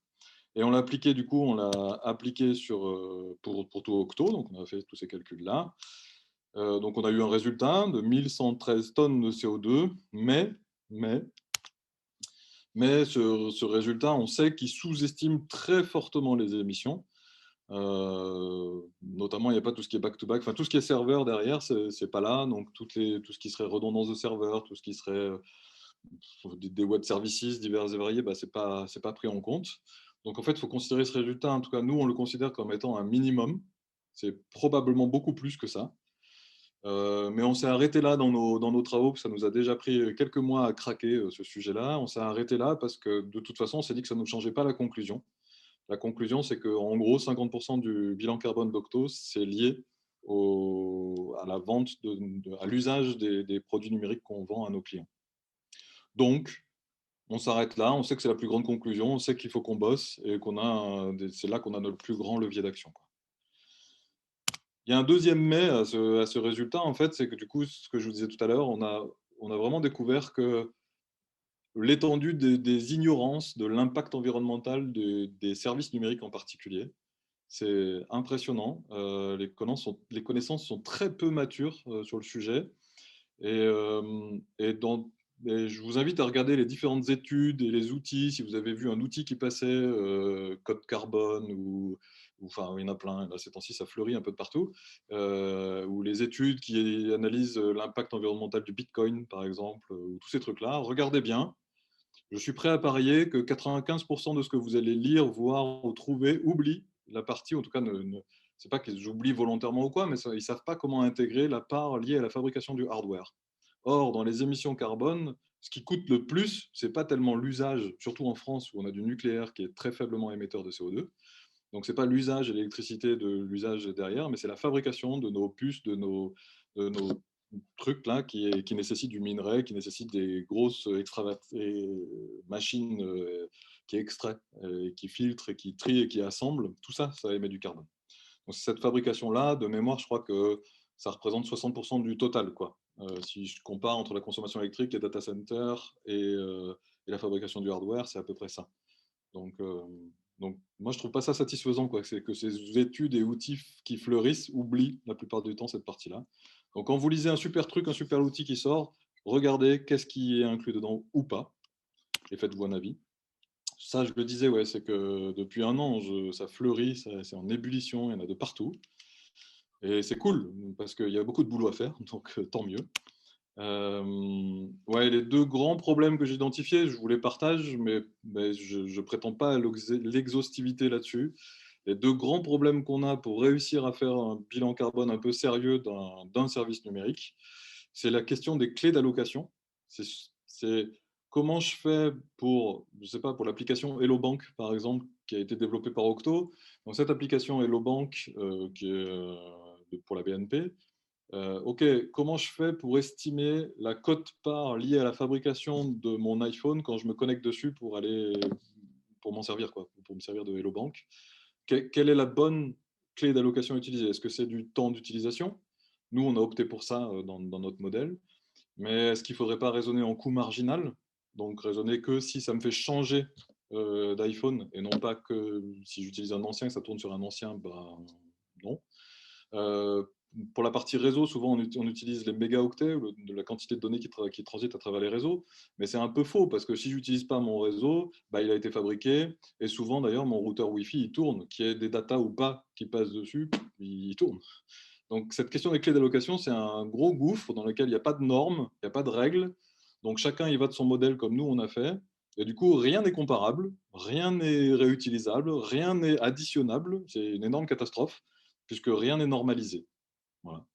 Et on l'a appliqué, du coup, on l'a appliqué pour tout Octo, donc on a fait tous ces calculs-là. Donc on a eu un résultat de 1113 tonnes de CO2, mais ce résultat, on sait qu'il sous-estime très fortement les émissions. Notamment, il n'y a pas tout ce qui est back-to-back, enfin tout ce qui est serveur derrière, c'est pas là. Donc tout ce qui serait redondance de serveur, tout ce qui serait des web services divers et variés, bah, c'est pas pris en compte. Donc en fait, il faut considérer ce résultat. En tout cas, nous, on le considère comme étant un minimum. C'est probablement beaucoup plus que ça. Mais on s'est arrêté là dans nos travaux, parce que ça nous a déjà pris quelques mois à craquer ce sujet-là. On s'est arrêté là parce que de toute façon, on s'est dit que ça ne changeait pas la conclusion. La conclusion, c'est qu'en gros, 50% du bilan carbone d'Octo, c'est lié à la vente, à l'usage des produits numériques qu'on vend à nos clients. Donc, on s'arrête là, on sait que c'est la plus grande conclusion, on sait qu'il faut qu'on bosse et c'est là qu'on a notre plus grand levier d'action. Il y a un deuxième mais à ce résultat, en fait, c'est que du coup, ce que je vous disais tout à l'heure, on a vraiment découvert que l'étendue des ignorances de l'impact environnemental des services numériques en particulier. C'est impressionnant. Les connaissances sont très peu matures sur le sujet. Et, euh, et, dans, et je vous invite à regarder les différentes études et les outils. Si vous avez vu un outil qui passait, Code Carbone, enfin, il y en a plein. Là, ces temps-ci, ça fleurit un peu de partout. Ou les études qui analysent l'impact environnemental du Bitcoin, par exemple, ou tous ces trucs-là. Regardez bien. Je suis prêt à parier que 95% de ce que vous allez lire, voir ou trouver oublie la partie, en tout cas, c'est pas qu'ils oublient volontairement ou quoi, mais ils ne savent pas comment intégrer la part liée à la fabrication du hardware. Or, dans les émissions carbone, ce qui coûte le plus, c'est pas tellement l'usage, surtout en France où on a du nucléaire qui est très faiblement émetteur de CO2. Donc, c'est pas l'usage et l'électricité de l'usage derrière, mais c'est la fabrication de nos puces, de nos trucs là qui nécessitent du minerai, qui nécessitent des grosses machines qui extraient, qui filtrent et qui trient et qui assemblent. Tout ça, ça émet du carbone. Donc, cette fabrication-là, de mémoire, je crois que ça représente 60% du total, quoi. Si je compare entre la consommation électrique, les data centers et la fabrication du hardware, c'est à peu près ça. Donc, moi, je trouve pas ça satisfaisant, quoi. C'est que ces études et outils qui fleurissent oublient la plupart du temps cette partie-là. Donc, quand vous lisez un super truc, un super outil qui sort, regardez qu'est-ce qui est inclus dedans ou pas, et faites-vous un avis. Ça, je le disais, ouais, c'est que depuis un an, ça fleurit, c'est en ébullition, il y en a de partout. Et c'est cool, parce qu'il y a beaucoup de boulot à faire, donc tant mieux. Ouais, les deux grands problèmes que j'ai identifiés, je vous les partage, mais je ne prétends pas à l'exhaustivité là-dessus. Les deux grands problèmes qu'on a pour réussir à faire un bilan carbone un peu sérieux d'un service numérique, c'est la question des clés d'allocation. C'est comment je fais pour, je sais pas, pour l'application Hello Bank, par exemple, qui a été développée par Octo. Donc, cette application Hello Bank, qui est pour la BNP, OK, comment je fais pour estimer la cote-part liée à la fabrication de mon iPhone quand je me connecte dessus pour m'en servir, quoi, pour me servir de Hello Bank? Quelle est la bonne clé d'allocation utilisée? Est-ce que c'est du temps d'utilisation? Nous, on a opté pour ça dans notre modèle. Mais est-ce qu'il ne faudrait pas raisonner en coût marginal? Donc, raisonner que si ça me fait changer d'iPhone et non pas que si j'utilise un ancien, que ça tourne sur un ancien, ben non. Euh, pour la partie réseau, souvent on utilise les mégaoctets, de la quantité de données qui transitent à travers les réseaux, mais c'est un peu faux parce que si j'utilise pas mon réseau, bah, il a été fabriqué et souvent d'ailleurs mon routeur Wi-Fi il tourne, qu'il y ait des datas ou pas qui passent dessus, il tourne. Donc, cette question des clés d'allocation, c'est un gros gouffre dans lequel il n'y a pas de normes, il n'y a pas de règles. Donc, chacun y va de son modèle comme nous, on a fait. Et du coup, rien n'est comparable, rien n'est réutilisable, rien n'est additionnable. C'est une énorme catastrophe, puisque rien n'est normalisé. Voilà.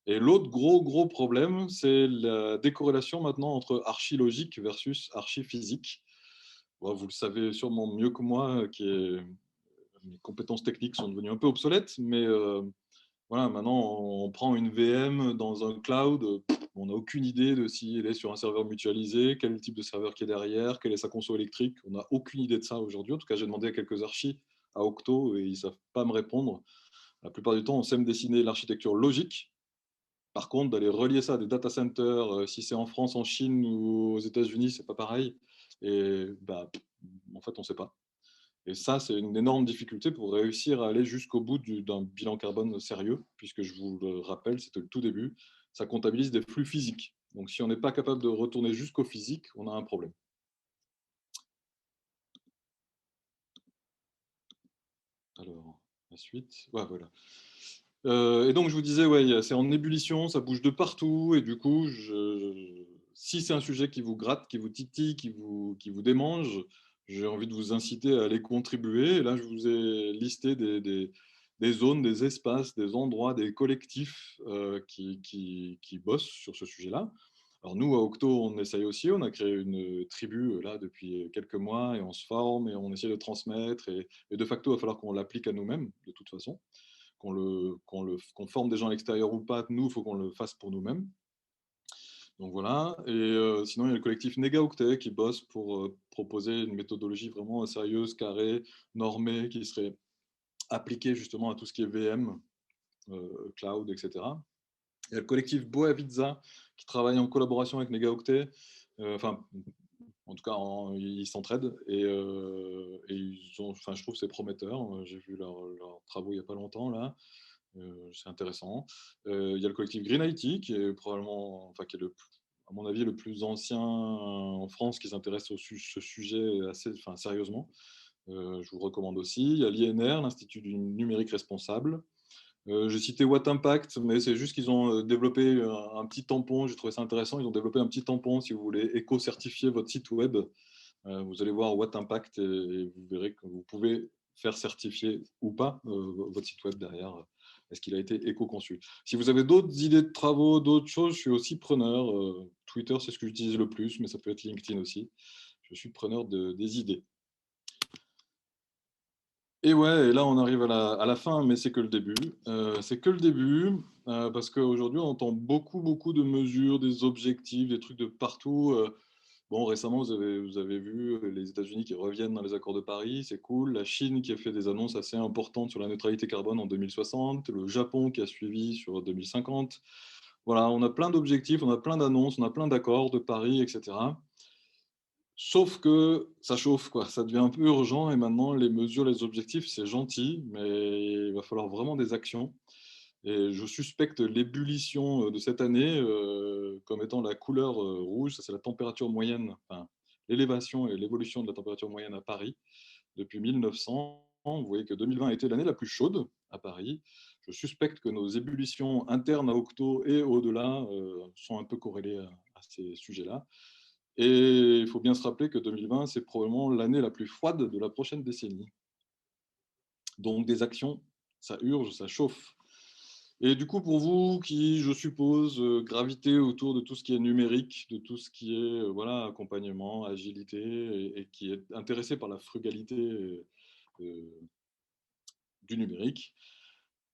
Et l'autre gros problème, c'est la décorrélation maintenant entre archi-logique versus archi-physique. Bon, vous le savez sûrement mieux que moi, mes compétences techniques sont devenues un peu obsolètes, mais voilà, maintenant, on prend une VM dans un cloud, on n'a aucune idée de si elle est sur un serveur mutualisé, quel est le type de serveur qui est derrière, quelle est sa conso électrique. On n'a aucune idée de ça aujourd'hui. En tout cas, j'ai demandé à quelques archis à Octo et ils ne savent pas me répondre. La plupart du temps, on sait me dessiner l'architecture logique. Par contre, d'aller relier ça à des data centers, si c'est en France, en Chine ou aux États-Unis, c'est pas pareil. Et bah, en fait, on ne sait pas. Et ça, c'est une énorme difficulté pour réussir à aller jusqu'au bout d'un bilan carbone sérieux, puisque je vous le rappelle, c'était le tout début, ça comptabilise des flux physiques. Donc si on n'est pas capable de retourner jusqu'au physique, on a un problème. Alors, la suite. Ouais, voilà. Et donc je vous disais, ouais, c'est en ébullition, ça bouge de partout, et du coup, si c'est un sujet qui vous gratte, qui vous titille, qui vous démange, j'ai envie de vous inciter à aller contribuer. Et là, je vous ai listé des zones, des espaces, des endroits, des collectifs qui bossent sur ce sujet-là. Alors nous, à Octo, on essaye aussi, on a créé une tribu là depuis quelques mois, et on se forme, et on essaie de transmettre, et de facto, il va falloir qu'on l'applique à nous-mêmes, de toute façon. Qu'on forme des gens à l'extérieur ou pas, nous, il faut qu'on le fasse pour nous-mêmes. Donc voilà. Et sinon, il y a le collectif Negaoctet qui bosse pour proposer une méthodologie vraiment sérieuse, carrée, normée, qui serait appliquée justement à tout ce qui est VM, cloud, etc. Il y a le collectif Boavizza qui travaille en collaboration avec Negaoctet. Enfin, en tout cas, ils s'entraident et enfin, je trouve que c'est prometteur. J'ai vu leurs travaux il n'y a pas longtemps là. C'est intéressant. Il y a le collectif Green IT qui est probablement, enfin, qui est à mon avis, le plus ancien en France qui s'intéresse ce sujet assez, enfin, sérieusement. Je vous recommande aussi. Il y a l'INR, l'Institut du numérique responsable. J'ai cité Watt Impact, mais c'est juste qu'ils ont développé un petit tampon. J'ai trouvé ça intéressant. Ils ont développé un petit tampon si vous voulez éco-certifier votre site web. Vous allez voir Watt Impact et vous verrez que vous pouvez faire certifier ou pas votre site web derrière. Est-ce qu'il a été éco-conçu? Si vous avez d'autres idées de travaux, d'autres choses, je suis aussi preneur. Twitter, c'est ce que j'utilise le plus, mais ça peut être LinkedIn aussi. Je suis preneur des idées. Et ouais, et là on arrive à la fin, mais c'est que le début. C'est que le début, parce qu'aujourd'hui on entend beaucoup de mesures, des objectifs, des trucs de partout. Bon, récemment vous avez vu les États-Unis qui reviennent dans les accords de Paris, c'est cool. La Chine qui a fait des annonces assez importantes sur la neutralité carbone en 2060, le Japon qui a suivi sur 2050. Voilà, on a plein d'objectifs, on a plein d'annonces, on a plein d'accords de Paris, etc. Sauf que ça chauffe, quoi. Ça devient un peu urgent et maintenant, les mesures, les objectifs, c'est gentil, mais il va falloir vraiment des actions. Et je suspecte l'ébullition de cette année comme étant la couleur rouge. Ça, c'est la température moyenne, enfin, l'élévation et l'évolution de la température moyenne à Paris depuis 1900. Vous voyez que 2020 a été l'année la plus chaude à Paris. Je suspecte que nos ébullitions internes à Octo et au-delà sont un peu corrélées à ces sujets-là. Et il faut bien se rappeler que 2020, c'est probablement l'année la plus froide de la prochaine décennie. Donc des actions, ça urge, ça chauffe. Et du coup, pour vous qui, je suppose, gravitez autour de tout ce qui est numérique, de tout ce qui est voilà, accompagnement, agilité, et qui est intéressé par la frugalité euh, du numérique.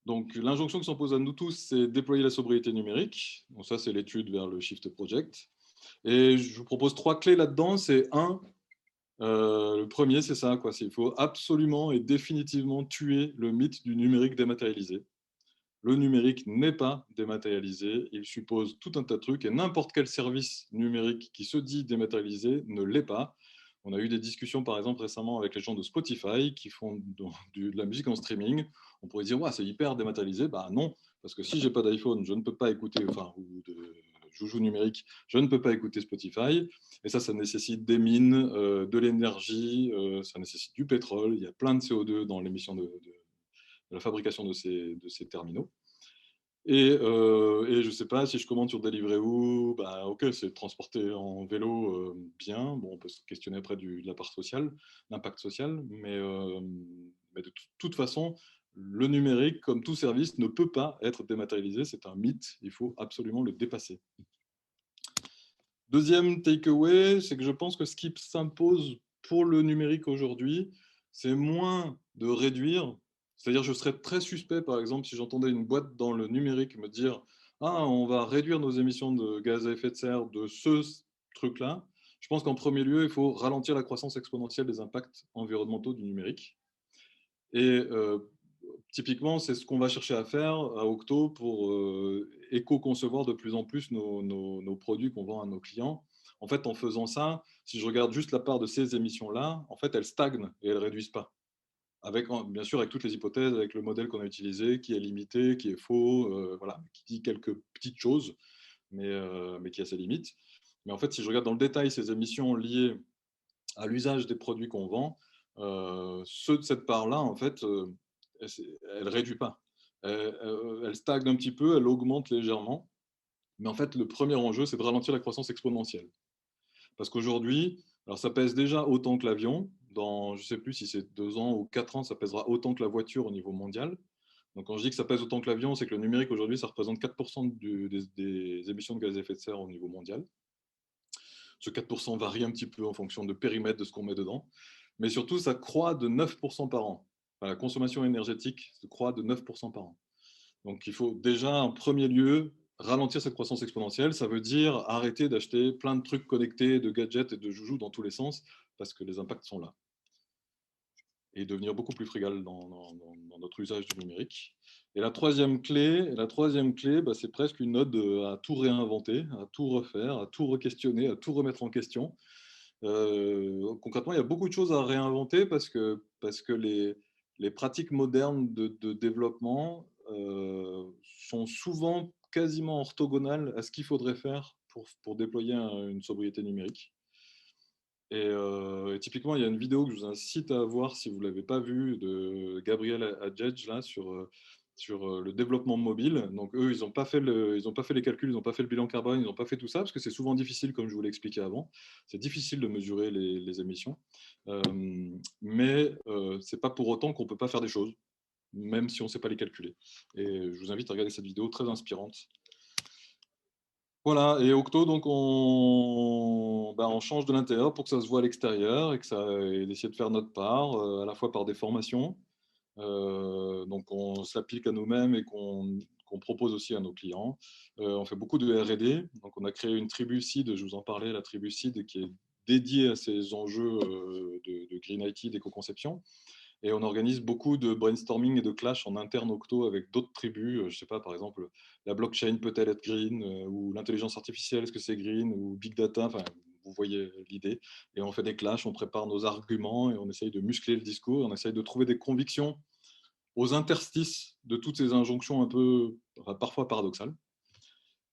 Donc l'injonction qui s'impose à nous tous, c'est déployer la sobriété numérique. Donc ça, c'est l'étude vers le Shift Project. Et je vous propose 3 clés là-dedans. C'est un, le premier, c'est ça, quoi. Il faut absolument et définitivement tuer le mythe du numérique dématérialisé. Le numérique n'est pas dématérialisé, il suppose tout un tas de trucs et n'importe quel service numérique qui se dit dématérialisé ne l'est pas. On a eu des discussions par exemple récemment avec les gens de Spotify qui font de la musique en streaming. On pourrait dire ouais, c'est hyper dématérialisé. Bah non, parce que si j'ai pas d'iPhone, je ne peux pas écouter, enfin, ou de joujou numérique, je ne peux pas écouter Spotify. Et ça nécessite des mines, de l'énergie, ça nécessite du pétrole. Il y a plein de CO2 dans l'émission de la fabrication de ces terminaux. Et je ne sais pas si je commande sur Deliveroo, bah, ok, c'est transporté en vélo bien. Bon, on peut se questionner après de la part sociale, l'impact social, mais de toute façon, le numérique, comme tout service, ne peut pas être dématérialisé. C'est un mythe, il faut absolument le dépasser. Deuxième takeaway, c'est que je pense que ce qui s'impose pour le numérique aujourd'hui, c'est moins de réduire. C'est-à-dire, je serais très suspect, par exemple, si j'entendais une boîte dans le numérique me dire ah, on va réduire nos émissions de gaz à effet de serre de ce truc-là. Je pense qu'en premier lieu, il faut ralentir la croissance exponentielle des impacts environnementaux du numérique. Et typiquement, c'est ce qu'on va chercher à faire à Octo pour éco-concevoir de plus en plus nos produits qu'on vend à nos clients. En fait, en faisant ça, si je regarde juste la part de ces émissions-là, en fait, elles stagnent et elles ne réduisent pas. Avec, bien sûr, avec toutes les hypothèses, avec le modèle qu'on a utilisé, qui est limité, qui est faux, voilà, qui dit quelques petites choses, mais qui a ses limites. Mais en fait, si je regarde dans le détail ces émissions liées à l'usage des produits qu'on vend, ceux de cette part-là, en fait, elle ne réduit pas. Elle stagne un petit peu, elle augmente légèrement. Mais en fait, le premier enjeu, c'est de ralentir la croissance exponentielle. Parce qu'aujourd'hui, alors ça pèse déjà autant que l'avion. Dans, je ne sais plus si c'est 2 ans ou 4 ans, ça pèsera autant que la voiture au niveau mondial. Donc quand je dis que ça pèse autant que l'avion, c'est que le numérique aujourd'hui, ça représente 4% des émissions de gaz à effet de serre au niveau mondial. Ce 4% varie un petit peu en fonction de périmètre de ce qu'on met dedans. Mais surtout, ça croît de 9% par an. Enfin, la consommation énergétique croît de 9% par an. Donc il faut déjà, en premier lieu, ralentir cette croissance exponentielle. Ça veut dire arrêter d'acheter plein de trucs connectés, de gadgets et de joujoux dans tous les sens, parce que les impacts sont là. Et devenir beaucoup plus frugal dans notre usage du numérique. Et la troisième clé, bah, c'est presque une ode à tout réinventer, à tout refaire, à tout re-questionner, à tout remettre en question. Concrètement, il y a beaucoup de choses à réinventer parce que les pratiques modernes de développement sont souvent quasiment orthogonales à ce qu'il faudrait faire pour déployer une sobriété numérique. Et typiquement, il y a une vidéo que je vous incite à voir si vous ne l'avez pas vue de Gabriel Adjedj là, sur le développement mobile. Donc eux, ils n'ont pas fait les calculs, ils n'ont pas fait le bilan carbone, ils n'ont pas fait tout ça, parce que c'est souvent difficile, comme je vous l'ai expliqué avant. C'est difficile de mesurer les émissions. Mais ce n'est pas pour autant qu'on ne peut pas faire des choses, même si on ne sait pas les calculer. Et je vous invite à regarder cette vidéo très inspirante. Voilà, et Octo, donc on change de l'intérieur pour que ça se voit à l'extérieur et d'essayer de faire notre part, à la fois par des formations, donc on s'applique à nous-mêmes et qu'on propose aussi à nos clients. On fait beaucoup de R&D, donc on a créé une tribu CID, je vous en parlais, la tribu CID qui est dédiée à ces enjeux de Green IT, d'éco-conception. Et on organise beaucoup de brainstorming et de clash en interne Octo avec d'autres tribus. Je ne sais pas, par exemple, la blockchain peut-elle être green, ou l'intelligence artificielle, est-ce que c'est green, ou big data, enfin, vous voyez l'idée. Et on fait des clashs, on prépare nos arguments et on essaye de muscler le discours, on essaye de trouver des convictions aux interstices de toutes ces injonctions un peu, enfin, parfois paradoxales.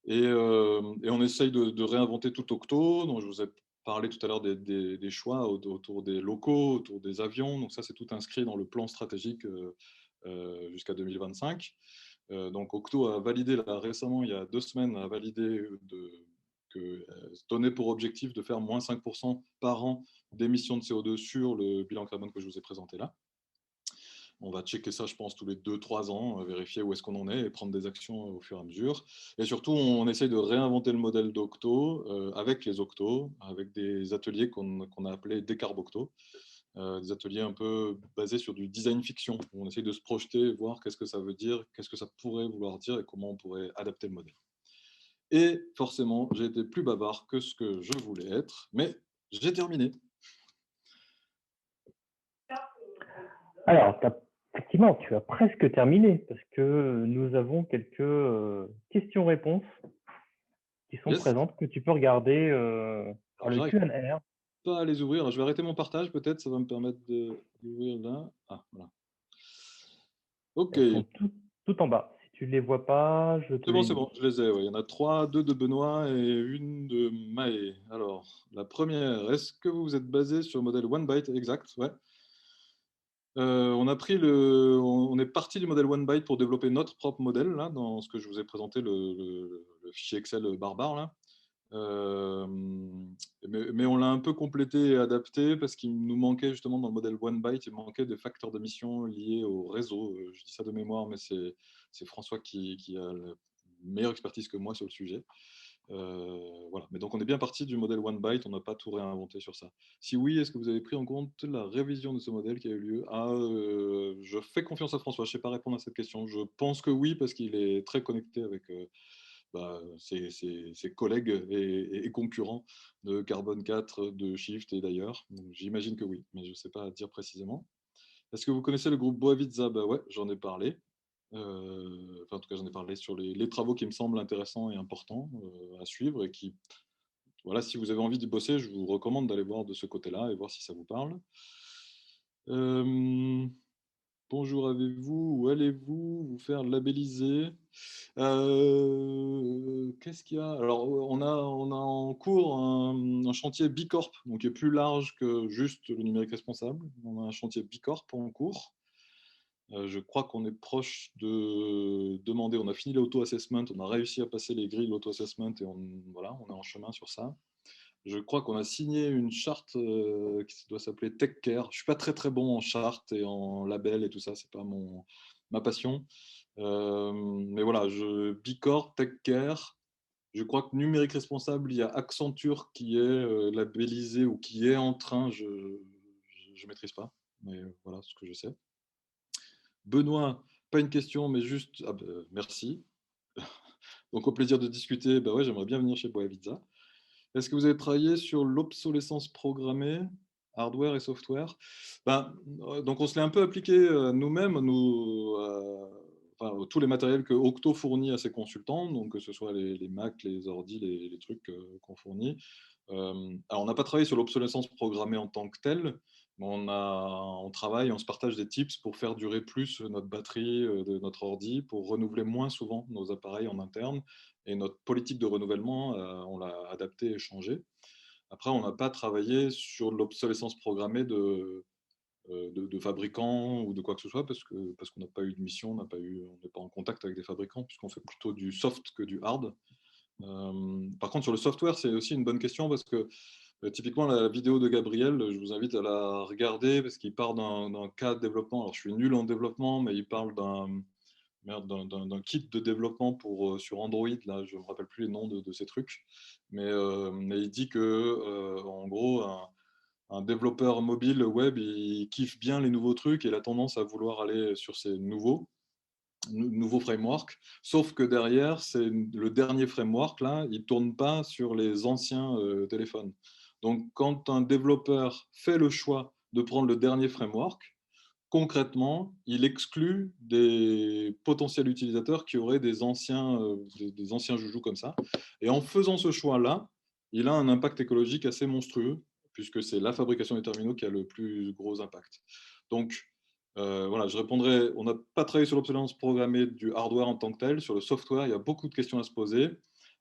Et on essaye de réinventer tout Octo. Donc je vous ai parlé tout à l'heure des choix autour des locaux, autour des avions. Donc ça, c'est tout inscrit dans le plan stratégique jusqu'à 2025. Donc Octo a validé là, récemment, il y a 2 semaines, a validé se donner pour objectif de faire moins 5% par an d'émissions de CO2 sur le bilan carbone que je vous ai présenté là. On va checker ça, je pense, tous les 2-3 ans, vérifier où est-ce qu'on en est et prendre des actions au fur et à mesure. Et surtout, on essaye de réinventer le modèle d'Octo avec les Octo, avec des ateliers qu'on a appelés Décarbocto, des ateliers un peu basés sur du design fiction, où on essaye de se projeter, voir qu'est-ce que ça veut dire, qu'est-ce que ça pourrait vouloir dire et comment on pourrait adapter le modèle. Et forcément, j'ai été plus bavard que ce que je voulais être, mais j'ai terminé. Alors, effectivement, tu as presque terminé parce que nous avons quelques questions-réponses qui sont Yes, présentes que tu peux regarder par alors le j'arrive Q&A. pas à les ouvrir. Alors, je vais arrêter mon partage, peut-être, ça va me permettre d'ouvrir là. Ah, voilà. Ok, Elles sont tout en bas. Si tu ne les vois pas, je te les c'est dis. bon, je les ai. Ouais. Il y en a 3, 2 de Benoît et une de Maë. Alors, la première, est-ce que vous êtes basé sur le modèle One Byte exact? Ouais. On est parti du modèle OneByte pour développer notre propre modèle, là, dans ce que je vous ai présenté, le fichier Excel barbare, là. Mais on l'a un peu complété et adapté parce qu'il nous manquait justement dans le modèle OneByte, il manquait des facteurs d'émission liés au réseau. Je dis ça de mémoire, mais c'est François qui a la meilleure expertise que moi sur le sujet. Voilà. Mais donc on est bien parti du modèle OneByte, on n'a pas tout réinventé sur ça. Si oui, est-ce que vous avez pris en compte la révision de ce modèle qui a eu lieu? Je fais confiance à François, je ne sais pas répondre à cette question. Je pense que oui, parce qu'il est très connecté avec ses collègues et concurrents de Carbone 4, de Shift et d'ailleurs. J'imagine que oui, mais je ne sais pas dire précisément. Est-ce que vous connaissez le groupe Boavizza? Bah ouais, j'en ai parlé. Enfin, en tout cas, j'en ai parlé sur les travaux qui me semblent intéressants et importants à suivre et qui, voilà, si vous avez envie d'y bosser, je vous recommande d'aller voir de ce côté-là et voir si ça vous parle. Bonjour, avez-vous ou allez-vous vous faire labelliser? Qu'est-ce qu'il y a? Alors, on a en cours un chantier Bicorp, donc qui est plus large que juste le numérique responsable. On a un chantier Bicorp en cours. Je crois qu'on est proche de demander, on a fini l'auto-assessment, on a réussi à passer les grilles de l'auto-assessment et voilà, on est en chemin sur ça. Je crois qu'on a signé une charte qui doit s'appeler Tech Care. Je ne suis pas très très bon en charte et en label et tout ça, c'est pas ma passion. Mais voilà, Bicorp, Tech Care. Je crois que numérique responsable, il y a Accenture qui est labellisé ou qui est en train, je ne maîtrise pas, mais voilà ce que je sais. Benoît, pas une question, mais juste, merci. Donc au plaisir de discuter, bah ouais, j'aimerais bien venir chez Boavizza. Est-ce que vous avez travaillé sur l'obsolescence programmée, hardware et software? Donc on se l'est un peu appliqué nous-mêmes, tous les matériels que Octo fournit à ses consultants, donc que ce soit les Mac, les ordi, les trucs qu'on fournit. Alors on n'a pas travaillé sur l'obsolescence programmée en tant que telle, mais on travaille, on se partage des tips pour faire durer plus notre batterie de notre ordi, pour renouveler moins souvent nos appareils en interne. Et notre politique de renouvellement, on l'a adaptée et changée. Après, on n'a pas travaillé sur l'obsolescence programmée de fabricants ou de quoi que ce soit, parce qu'on n'a pas eu de mission, on n'est pas en contact avec des fabricants, puisqu'on fait plutôt du soft que du hard. Par contre, sur le software, c'est aussi une bonne question, parce que typiquement, la vidéo de Gabriel, je vous invite à la regarder, parce qu'il part d'un cas de développement. Alors, je suis nul en développement, mais il parle d'un kit de développement sur Android, là, je ne me rappelle plus les noms de ces trucs, mais il dit que, en gros, un développeur mobile web, il kiffe bien les nouveaux trucs et il a tendance à vouloir aller sur ces nouveaux frameworks, sauf que derrière, c'est le dernier framework, là, il ne tourne pas sur les anciens téléphones. Donc, quand un développeur fait le choix de prendre le dernier framework, concrètement, il exclut des potentiels utilisateurs qui auraient des anciens joujoux comme ça. Et en faisant ce choix-là, il a un impact écologique assez monstrueux, puisque c'est la fabrication des terminaux qui a le plus gros impact. Donc, voilà, je répondrai, on n'a pas travaillé sur l'obsolescence programmée du hardware en tant que tel. Sur le software, il y a beaucoup de questions à se poser.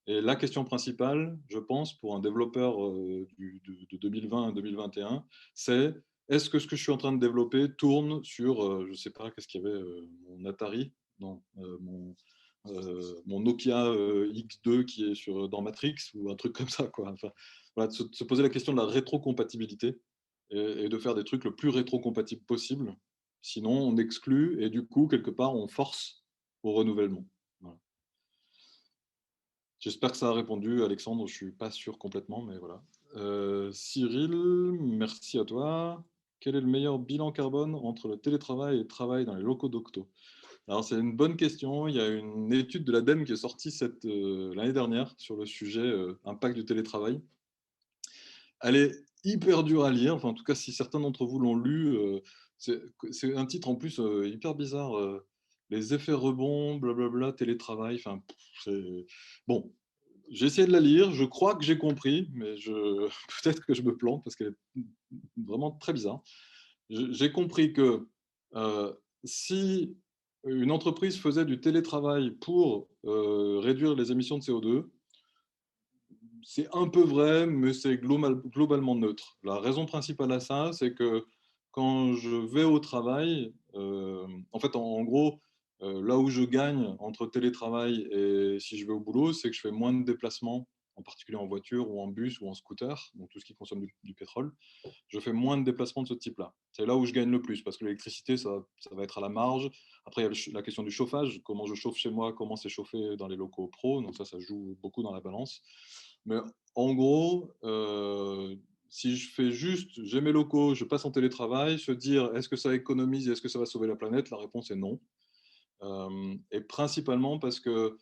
Et la question principale, je pense, pour un développeur de 2020 à 2021, c'est est-ce que ce que je suis en train de développer tourne sur, je ne sais pas, qu'est-ce qu'il y avait, mon Atari, non, mon Nokia X2 qui est dans Matrix ou un truc comme ça, quoi. Enfin, voilà, de se poser la question de la rétrocompatibilité et de faire des trucs le plus rétrocompatibles possible. Sinon, on exclut et du coup, quelque part, on force au renouvellement. Voilà. J'espère que ça a répondu, Alexandre. Je ne suis pas sûr complètement, mais voilà. Cyril, merci à toi. Quel est le meilleur bilan carbone entre le télétravail et le travail dans les locaux d'Octo? Alors, c'est une bonne question. Il y a une étude de l'ADEME qui est sortie l'année dernière sur le sujet impact du télétravail. Elle est hyper dure à lire. Enfin, en tout cas, si certains d'entre vous l'ont lu, c'est un titre en plus hyper bizarre. Les effets rebonds, blablabla, télétravail. Enfin, bon, j'ai essayé de la lire. Je crois que j'ai compris, mais peut-être que je me plante parce qu'elle est vraiment très bizarre. J'ai compris que si une entreprise faisait du télétravail pour réduire les émissions de CO2, c'est un peu vrai, mais c'est globalement neutre. La raison principale à ça, c'est que quand je vais au travail, en fait, en gros, là où je gagne entre télétravail et si je vais au boulot, c'est que je fais moins de déplacements, en particulier en voiture ou en bus ou en scooter, donc tout ce qui consomme du pétrole. Je fais moins de déplacements de ce type-là. C'est là où je gagne le plus, parce que l'électricité, ça va être à la marge. Après, il y a la question du chauffage, comment je chauffe chez moi, comment c'est chauffé dans les locaux pro, donc ça joue beaucoup dans la balance. Mais en gros, si je fais juste, j'ai mes locaux, je passe en télétravail, se dire est-ce que ça économise et est-ce que ça va sauver la planète? La réponse est non. Et principalement parce que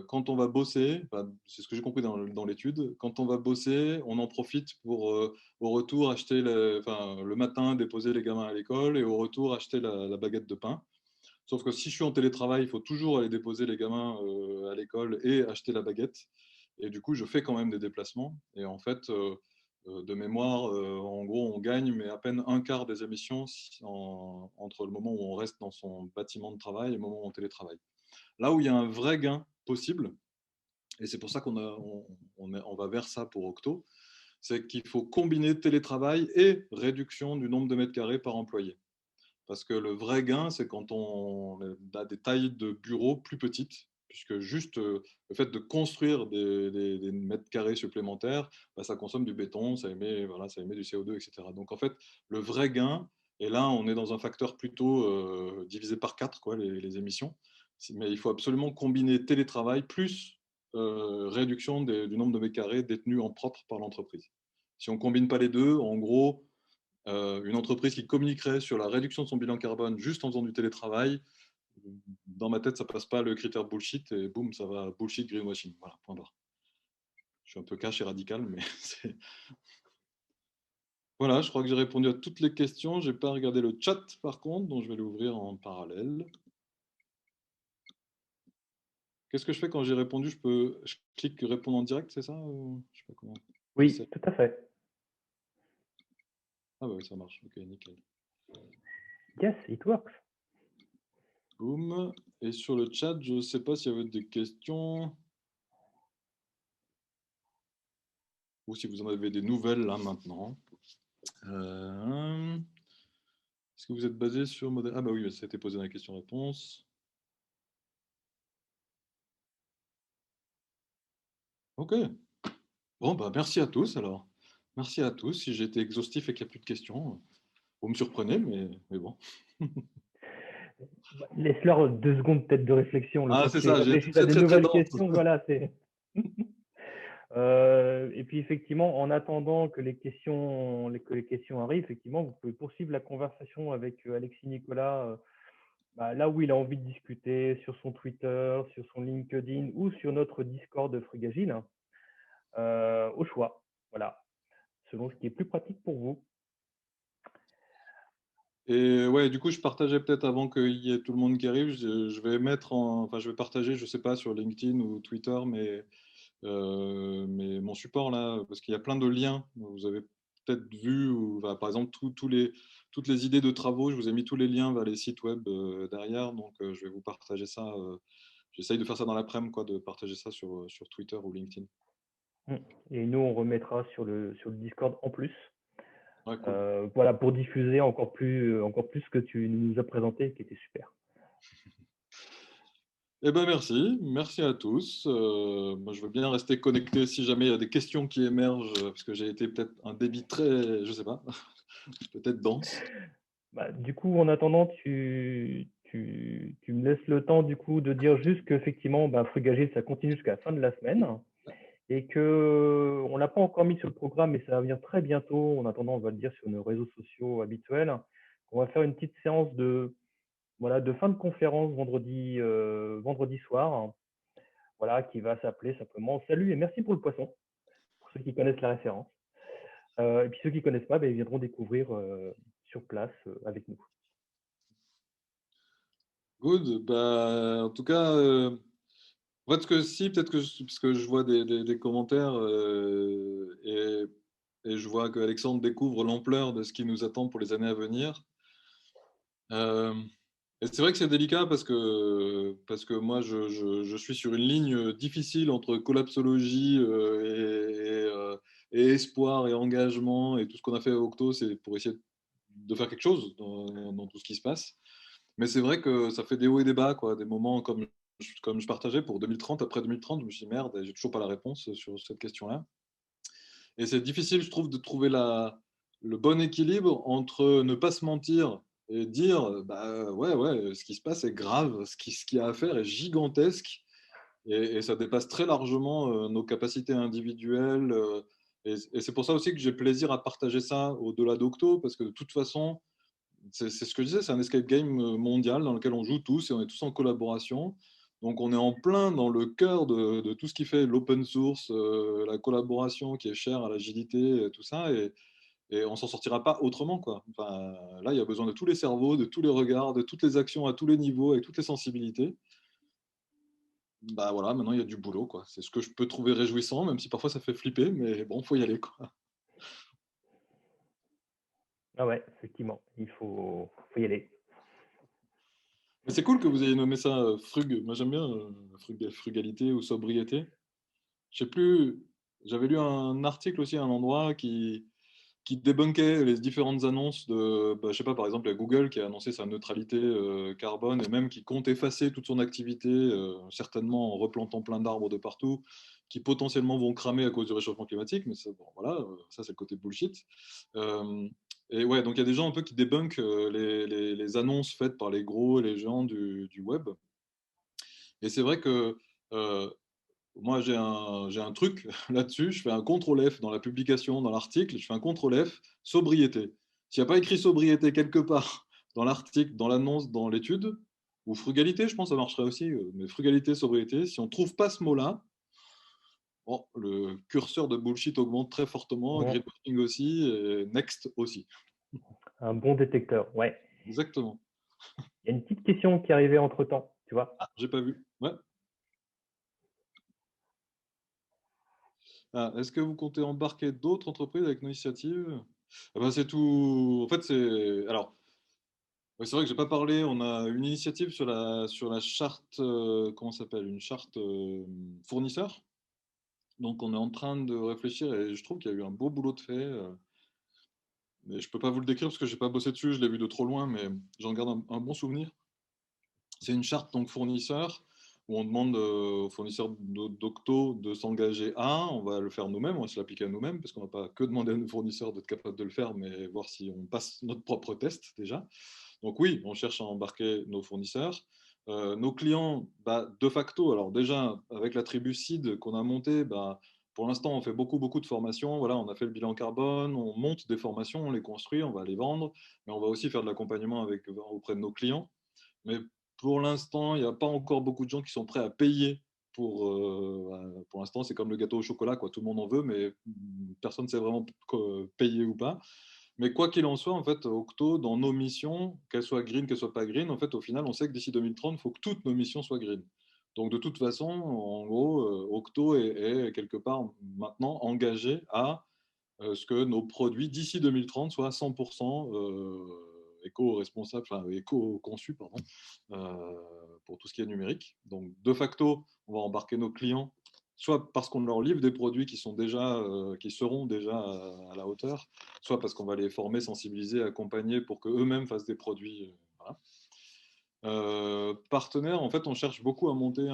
quand on va bosser, enfin, c'est ce que j'ai compris dans l'étude, quand on va bosser, on en profite pour au retour acheter, enfin, le matin déposer les gamins à l'école et au retour acheter la baguette de pain. Sauf que si je suis en télétravail, il faut toujours aller déposer les gamins à l'école et acheter la baguette. Et du coup, je fais quand même des déplacements. Et en fait, de mémoire, en gros, on gagne, mais à peine un quart des émissions entre le moment où on reste dans son bâtiment de travail et le moment où on télétravaille. Là où il y a un vrai gain possible, et c'est pour ça on va vers ça pour Octo, c'est qu'il faut combiner télétravail et réduction du nombre de mètres carrés par employé. Parce que le vrai gain, c'est quand on a des tailles de bureaux plus petites, puisque juste le fait de construire des mètres carrés supplémentaires, bah, ça consomme du béton, voilà, ça émet du CO2, etc. Donc en fait, le vrai gain, et là on est dans un facteur plutôt divisé par 4, quoi, les émissions, mais il faut absolument combiner télétravail plus réduction du nombre de mètres carrés détenus en propre par l'entreprise. Si on ne combine pas les deux, en gros, une entreprise qui communiquerait sur la réduction de son bilan carbone juste en faisant du télétravail, dans ma tête, ça passe pas le critère bullshit et boum, ça va bullshit greenwashing. Voilà, point barre. Je suis un peu cash et radical, mais c'est... Voilà, je crois que j'ai répondu à toutes les questions. J'ai pas regardé le chat par contre, donc je vais l'ouvrir en parallèle. Qu'est-ce que je fais quand j'ai répondu? Je clique répondre en direct, c'est ça? Je sais pas comment. Oui, tout à fait. Ah bah oui, ça marche. Ok, nickel. Yes, it works. Boum. Et sur le chat, je ne sais pas s'il y avait des questions ou si vous en avez des nouvelles là maintenant. Est-ce que vous êtes basé sur modèle? Ah bah oui, ça a été posé dans la question-réponse. Ok. Bon, bah merci à tous alors. Merci à tous. Si j'ai été exhaustif et qu'il n'y a plus de questions, vous me surprenez, mais bon. Bah, laisse-leur 2 secondes peut-être de réflexion, le Ah, temps c'est qu'ils ça, j'ai été réfléchissent à très des très très nouvelles dense. questions. Voilà, c'est. Et puis effectivement, en attendant que les questions arrivent, effectivement, vous pouvez poursuivre la conversation avec Alexis Nicolas, bah, là où il a envie de discuter, sur son Twitter, sur son LinkedIn ou sur notre Discord de Frugagile, au choix. Voilà, selon ce qui est plus pratique pour vous. Et ouais, du coup, je partageais peut-être avant qu'il y ait tout le monde qui arrive, je vais enfin, je vais partager, je sais pas, sur LinkedIn ou Twitter, mais mon support là, parce qu'il y a plein de liens. Vous avez peut-être vu, par exemple, toutes les idées de travaux, je vous ai mis tous les liens vers les sites web derrière, donc je vais vous partager ça. J'essaye de faire ça dans l'après-midi, quoi, de partager ça sur Twitter ou LinkedIn. Et nous, on remettra sur le Discord en plus. Ouais, cool. Voilà, pour diffuser encore plus ce que tu nous as présenté, qui était super. Eh ben merci à tous. Moi, je veux bien rester connecté si jamais il y a des questions qui émergent, parce que j'ai été peut-être un débit très, je sais pas, peut-être dense. Bah, du coup, en attendant, tu me laisses le temps du coup de dire juste qu'effectivement, bah, Frugagile, ça continue jusqu'à la fin de la semaine et que on l'a pas encore mis sur le programme, mais ça va venir très bientôt. En attendant, on va le dire sur nos réseaux sociaux habituels. On va faire une petite séance de fin de conférence vendredi soir, voilà, qui va s'appeler simplement Salut et merci pour le poisson, pour ceux qui connaissent la référence. Et puis ceux qui ne connaissent pas, ben, ils viendront découvrir sur place avec nous. Good. Bah, en tout cas, en fait, peut-être parce que je vois des commentaires et je vois que Alexandre découvre l'ampleur de ce qui nous attend pour les années à venir. Euh, et c'est vrai que c'est délicat parce que moi, je suis sur une ligne difficile entre collapsologie et espoir et engagement et tout ce qu'on a fait à Octo, c'est pour essayer de faire quelque chose dans tout ce qui se passe. Mais c'est vrai que ça fait des hauts et des bas, quoi, des moments comme je partageais pour 2030. Après 2030, je me suis dit merde, j'ai toujours pas la réponse sur cette question-là. Et c'est difficile, je trouve, de trouver le bon équilibre entre ne pas se mentir et dire bah ouais, ouais, ce qui se passe est grave, ce qu'il y a à faire est gigantesque et ça dépasse très largement nos capacités individuelles. Et c'est pour ça aussi que j'ai plaisir à partager ça au-delà d'Octo, parce que de toute façon, c'est ce que je disais, c'est un escape game mondial dans lequel on joue tous et on est tous en collaboration. Donc on est en plein dans le cœur de tout ce qui fait l'open source, la collaboration qui est chère à l'agilité, tout ça, et on s'en sortira pas autrement, quoi. Enfin, là, il y a besoin de tous les cerveaux, de tous les regards, de toutes les actions à tous les niveaux, avec toutes les sensibilités. Bah voilà, maintenant il y a du boulot, quoi. C'est ce que je peux trouver réjouissant, même si parfois ça fait flipper, mais bon, faut y aller, quoi. Ah ouais, effectivement, il faut y aller. Mais c'est cool que vous ayez nommé ça frug. Moi j'aime bien frugalité ou sobriété. Je sais plus, j'avais lu un article aussi à un endroit qui débunkait les différentes annonces de, bah, je sais pas, par exemple, il y a Google qui a annoncé sa neutralité carbone et même qui compte effacer toute son activité, certainement en replantant plein d'arbres de partout, qui potentiellement vont cramer à cause du réchauffement climatique, mais ça, bon, voilà, ça c'est le côté bullshit. Euh, et ouais, donc il y a des gens un peu qui débunkent les annonces faites par les gros et les géants du web. Et c'est vrai que euh, moi, j'ai un truc là-dessus. Je fais un contrôle F dans la publication, dans l'article. Je fais un contrôle F, sobriété. S'il n'y a pas écrit sobriété quelque part dans l'article, dans l'annonce, dans l'étude, ou frugalité, je pense que ça marcherait aussi. Mais frugalité, sobriété, si on ne trouve pas ce mot-là, bon, le curseur de bullshit augmente très fortement, Bon, greenwashing aussi, et next aussi. un bon détecteur, ouais. Exactement. Il y a une petite question qui est arrivée entre-temps, tu vois. Ah, j'ai pas vu. Ouais. Ah, est-ce que vous comptez embarquer d'autres entreprises avec nos initiatives? Eh ben, c'est tout. En fait, c'est. Alors, ouais, c'est vrai que j'ai pas parlé. On a une initiative sur la charte, comment ça s'appelle? Une charte fournisseur. Donc, on est en train de réfléchir et je trouve qu'il y a eu un beau boulot de fait. Mais je peux pas vous le décrire parce que j'ai pas bossé dessus. Je l'ai vu de trop loin, mais j'en garde un bon souvenir. C'est une charte donc fournisseur où on demande aux fournisseurs d'Octo de s'engager à. On va le faire nous-mêmes, on va se l'appliquer à nous-mêmes parce qu'on va pas que demander à nos fournisseurs d'être capables de le faire, mais voir si on passe notre propre test déjà. Donc oui, on cherche à embarquer nos fournisseurs. Nos clients, bah, de facto, alors déjà, avec la tribu CID qu'on a montée, bah, pour l'instant, on fait beaucoup de formations. Voilà, on a fait le bilan carbone, on monte des formations, on les construit, on va les vendre, mais on va aussi faire de l'accompagnement auprès de nos clients. Mais pour l'instant, il n'y a pas encore beaucoup de gens qui sont prêts à payer pour l'instant, c'est comme le gâteau au chocolat, quoi. Tout le monde en veut, mais personne ne sait vraiment payer ou pas. Mais quoi qu'il en soit, en fait, Octo, dans nos missions, qu'elles soient green, qu'elles soient pas green, en fait, au final, on sait que d'ici 2030, il faut que toutes nos missions soient green. Donc, de toute façon, en gros, Octo est quelque part maintenant engagé à ce que nos produits, d'ici 2030, soient à 100% éco-responsables, enfin éco-conçus, pardon, pour tout ce qui est numérique. Donc, de facto, on va embarquer nos clients, soit parce qu'on leur livre des produits qui sont déjà, qui seront déjà à la hauteur, soit parce qu'on va les former, sensibiliser, accompagner pour qu'eux-mêmes fassent des produits. Voilà. Partenaires, en fait, on cherche beaucoup à monter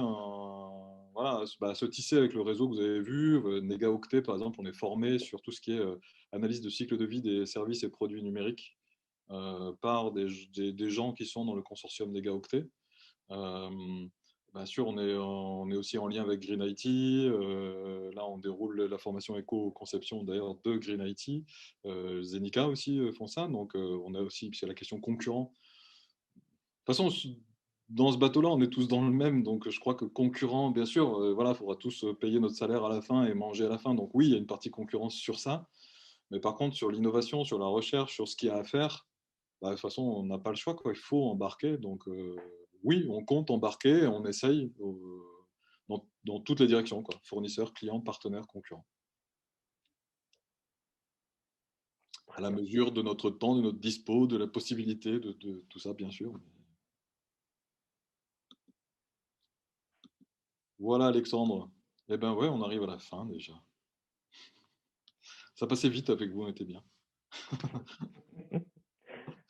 voilà, bah, se tisser avec le réseau que vous avez vu. NegaOctet, par exemple, on est formé sur tout ce qui est analyse de cycle de vie des services et produits numériques par des gens qui sont dans le consortium NegaOctet. Bien sûr, on est aussi en lien avec Green IT. Là, on déroule la formation éco-conception d'ailleurs de Green IT. Zenica aussi font ça. Donc, on a aussi, c'est la question concurrent. De toute façon, dans ce bateau-là, on est tous dans le même. Donc, je crois que concurrent, bien sûr, voilà, il faudra tous payer notre salaire à la fin et manger à la fin. Donc, oui, il y a une partie concurrence sur ça. Mais par contre, sur l'innovation, sur la recherche, sur ce qu'il y a à faire, bah, de toute façon, on n'a pas le choix, quoi. Il faut embarquer. Donc, oui, on compte embarquer, on essaye dans toutes les directions, quoi. Fournisseurs, clients, partenaires, concurrents. À Très la bien. mesure de notre temps, de notre dispo, de la possibilité de tout ça, bien sûr. Voilà, Alexandre. Eh ben ouais, on arrive à la fin déjà. Ça passait vite avec vous, on était bien.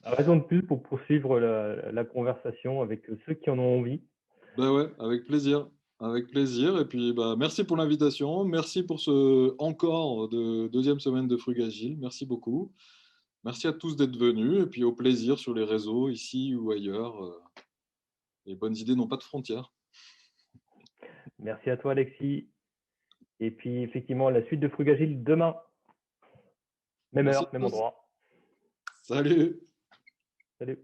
Raison de plus pour poursuivre la conversation avec ceux qui en ont envie. Ben ouais, avec plaisir. Avec plaisir. Et puis, bah, merci pour l'invitation. Merci pour ce encore de deuxième semaine de Frugagile. Merci beaucoup. Merci à tous d'être venus. Et puis, au plaisir sur les réseaux, ici ou ailleurs. Les bonnes idées n'ont pas de frontières. Merci à toi, Alexis. Et puis, effectivement, la suite de Frugagile demain. Même Merci à heure, même tous. endroit. Salut! Salut.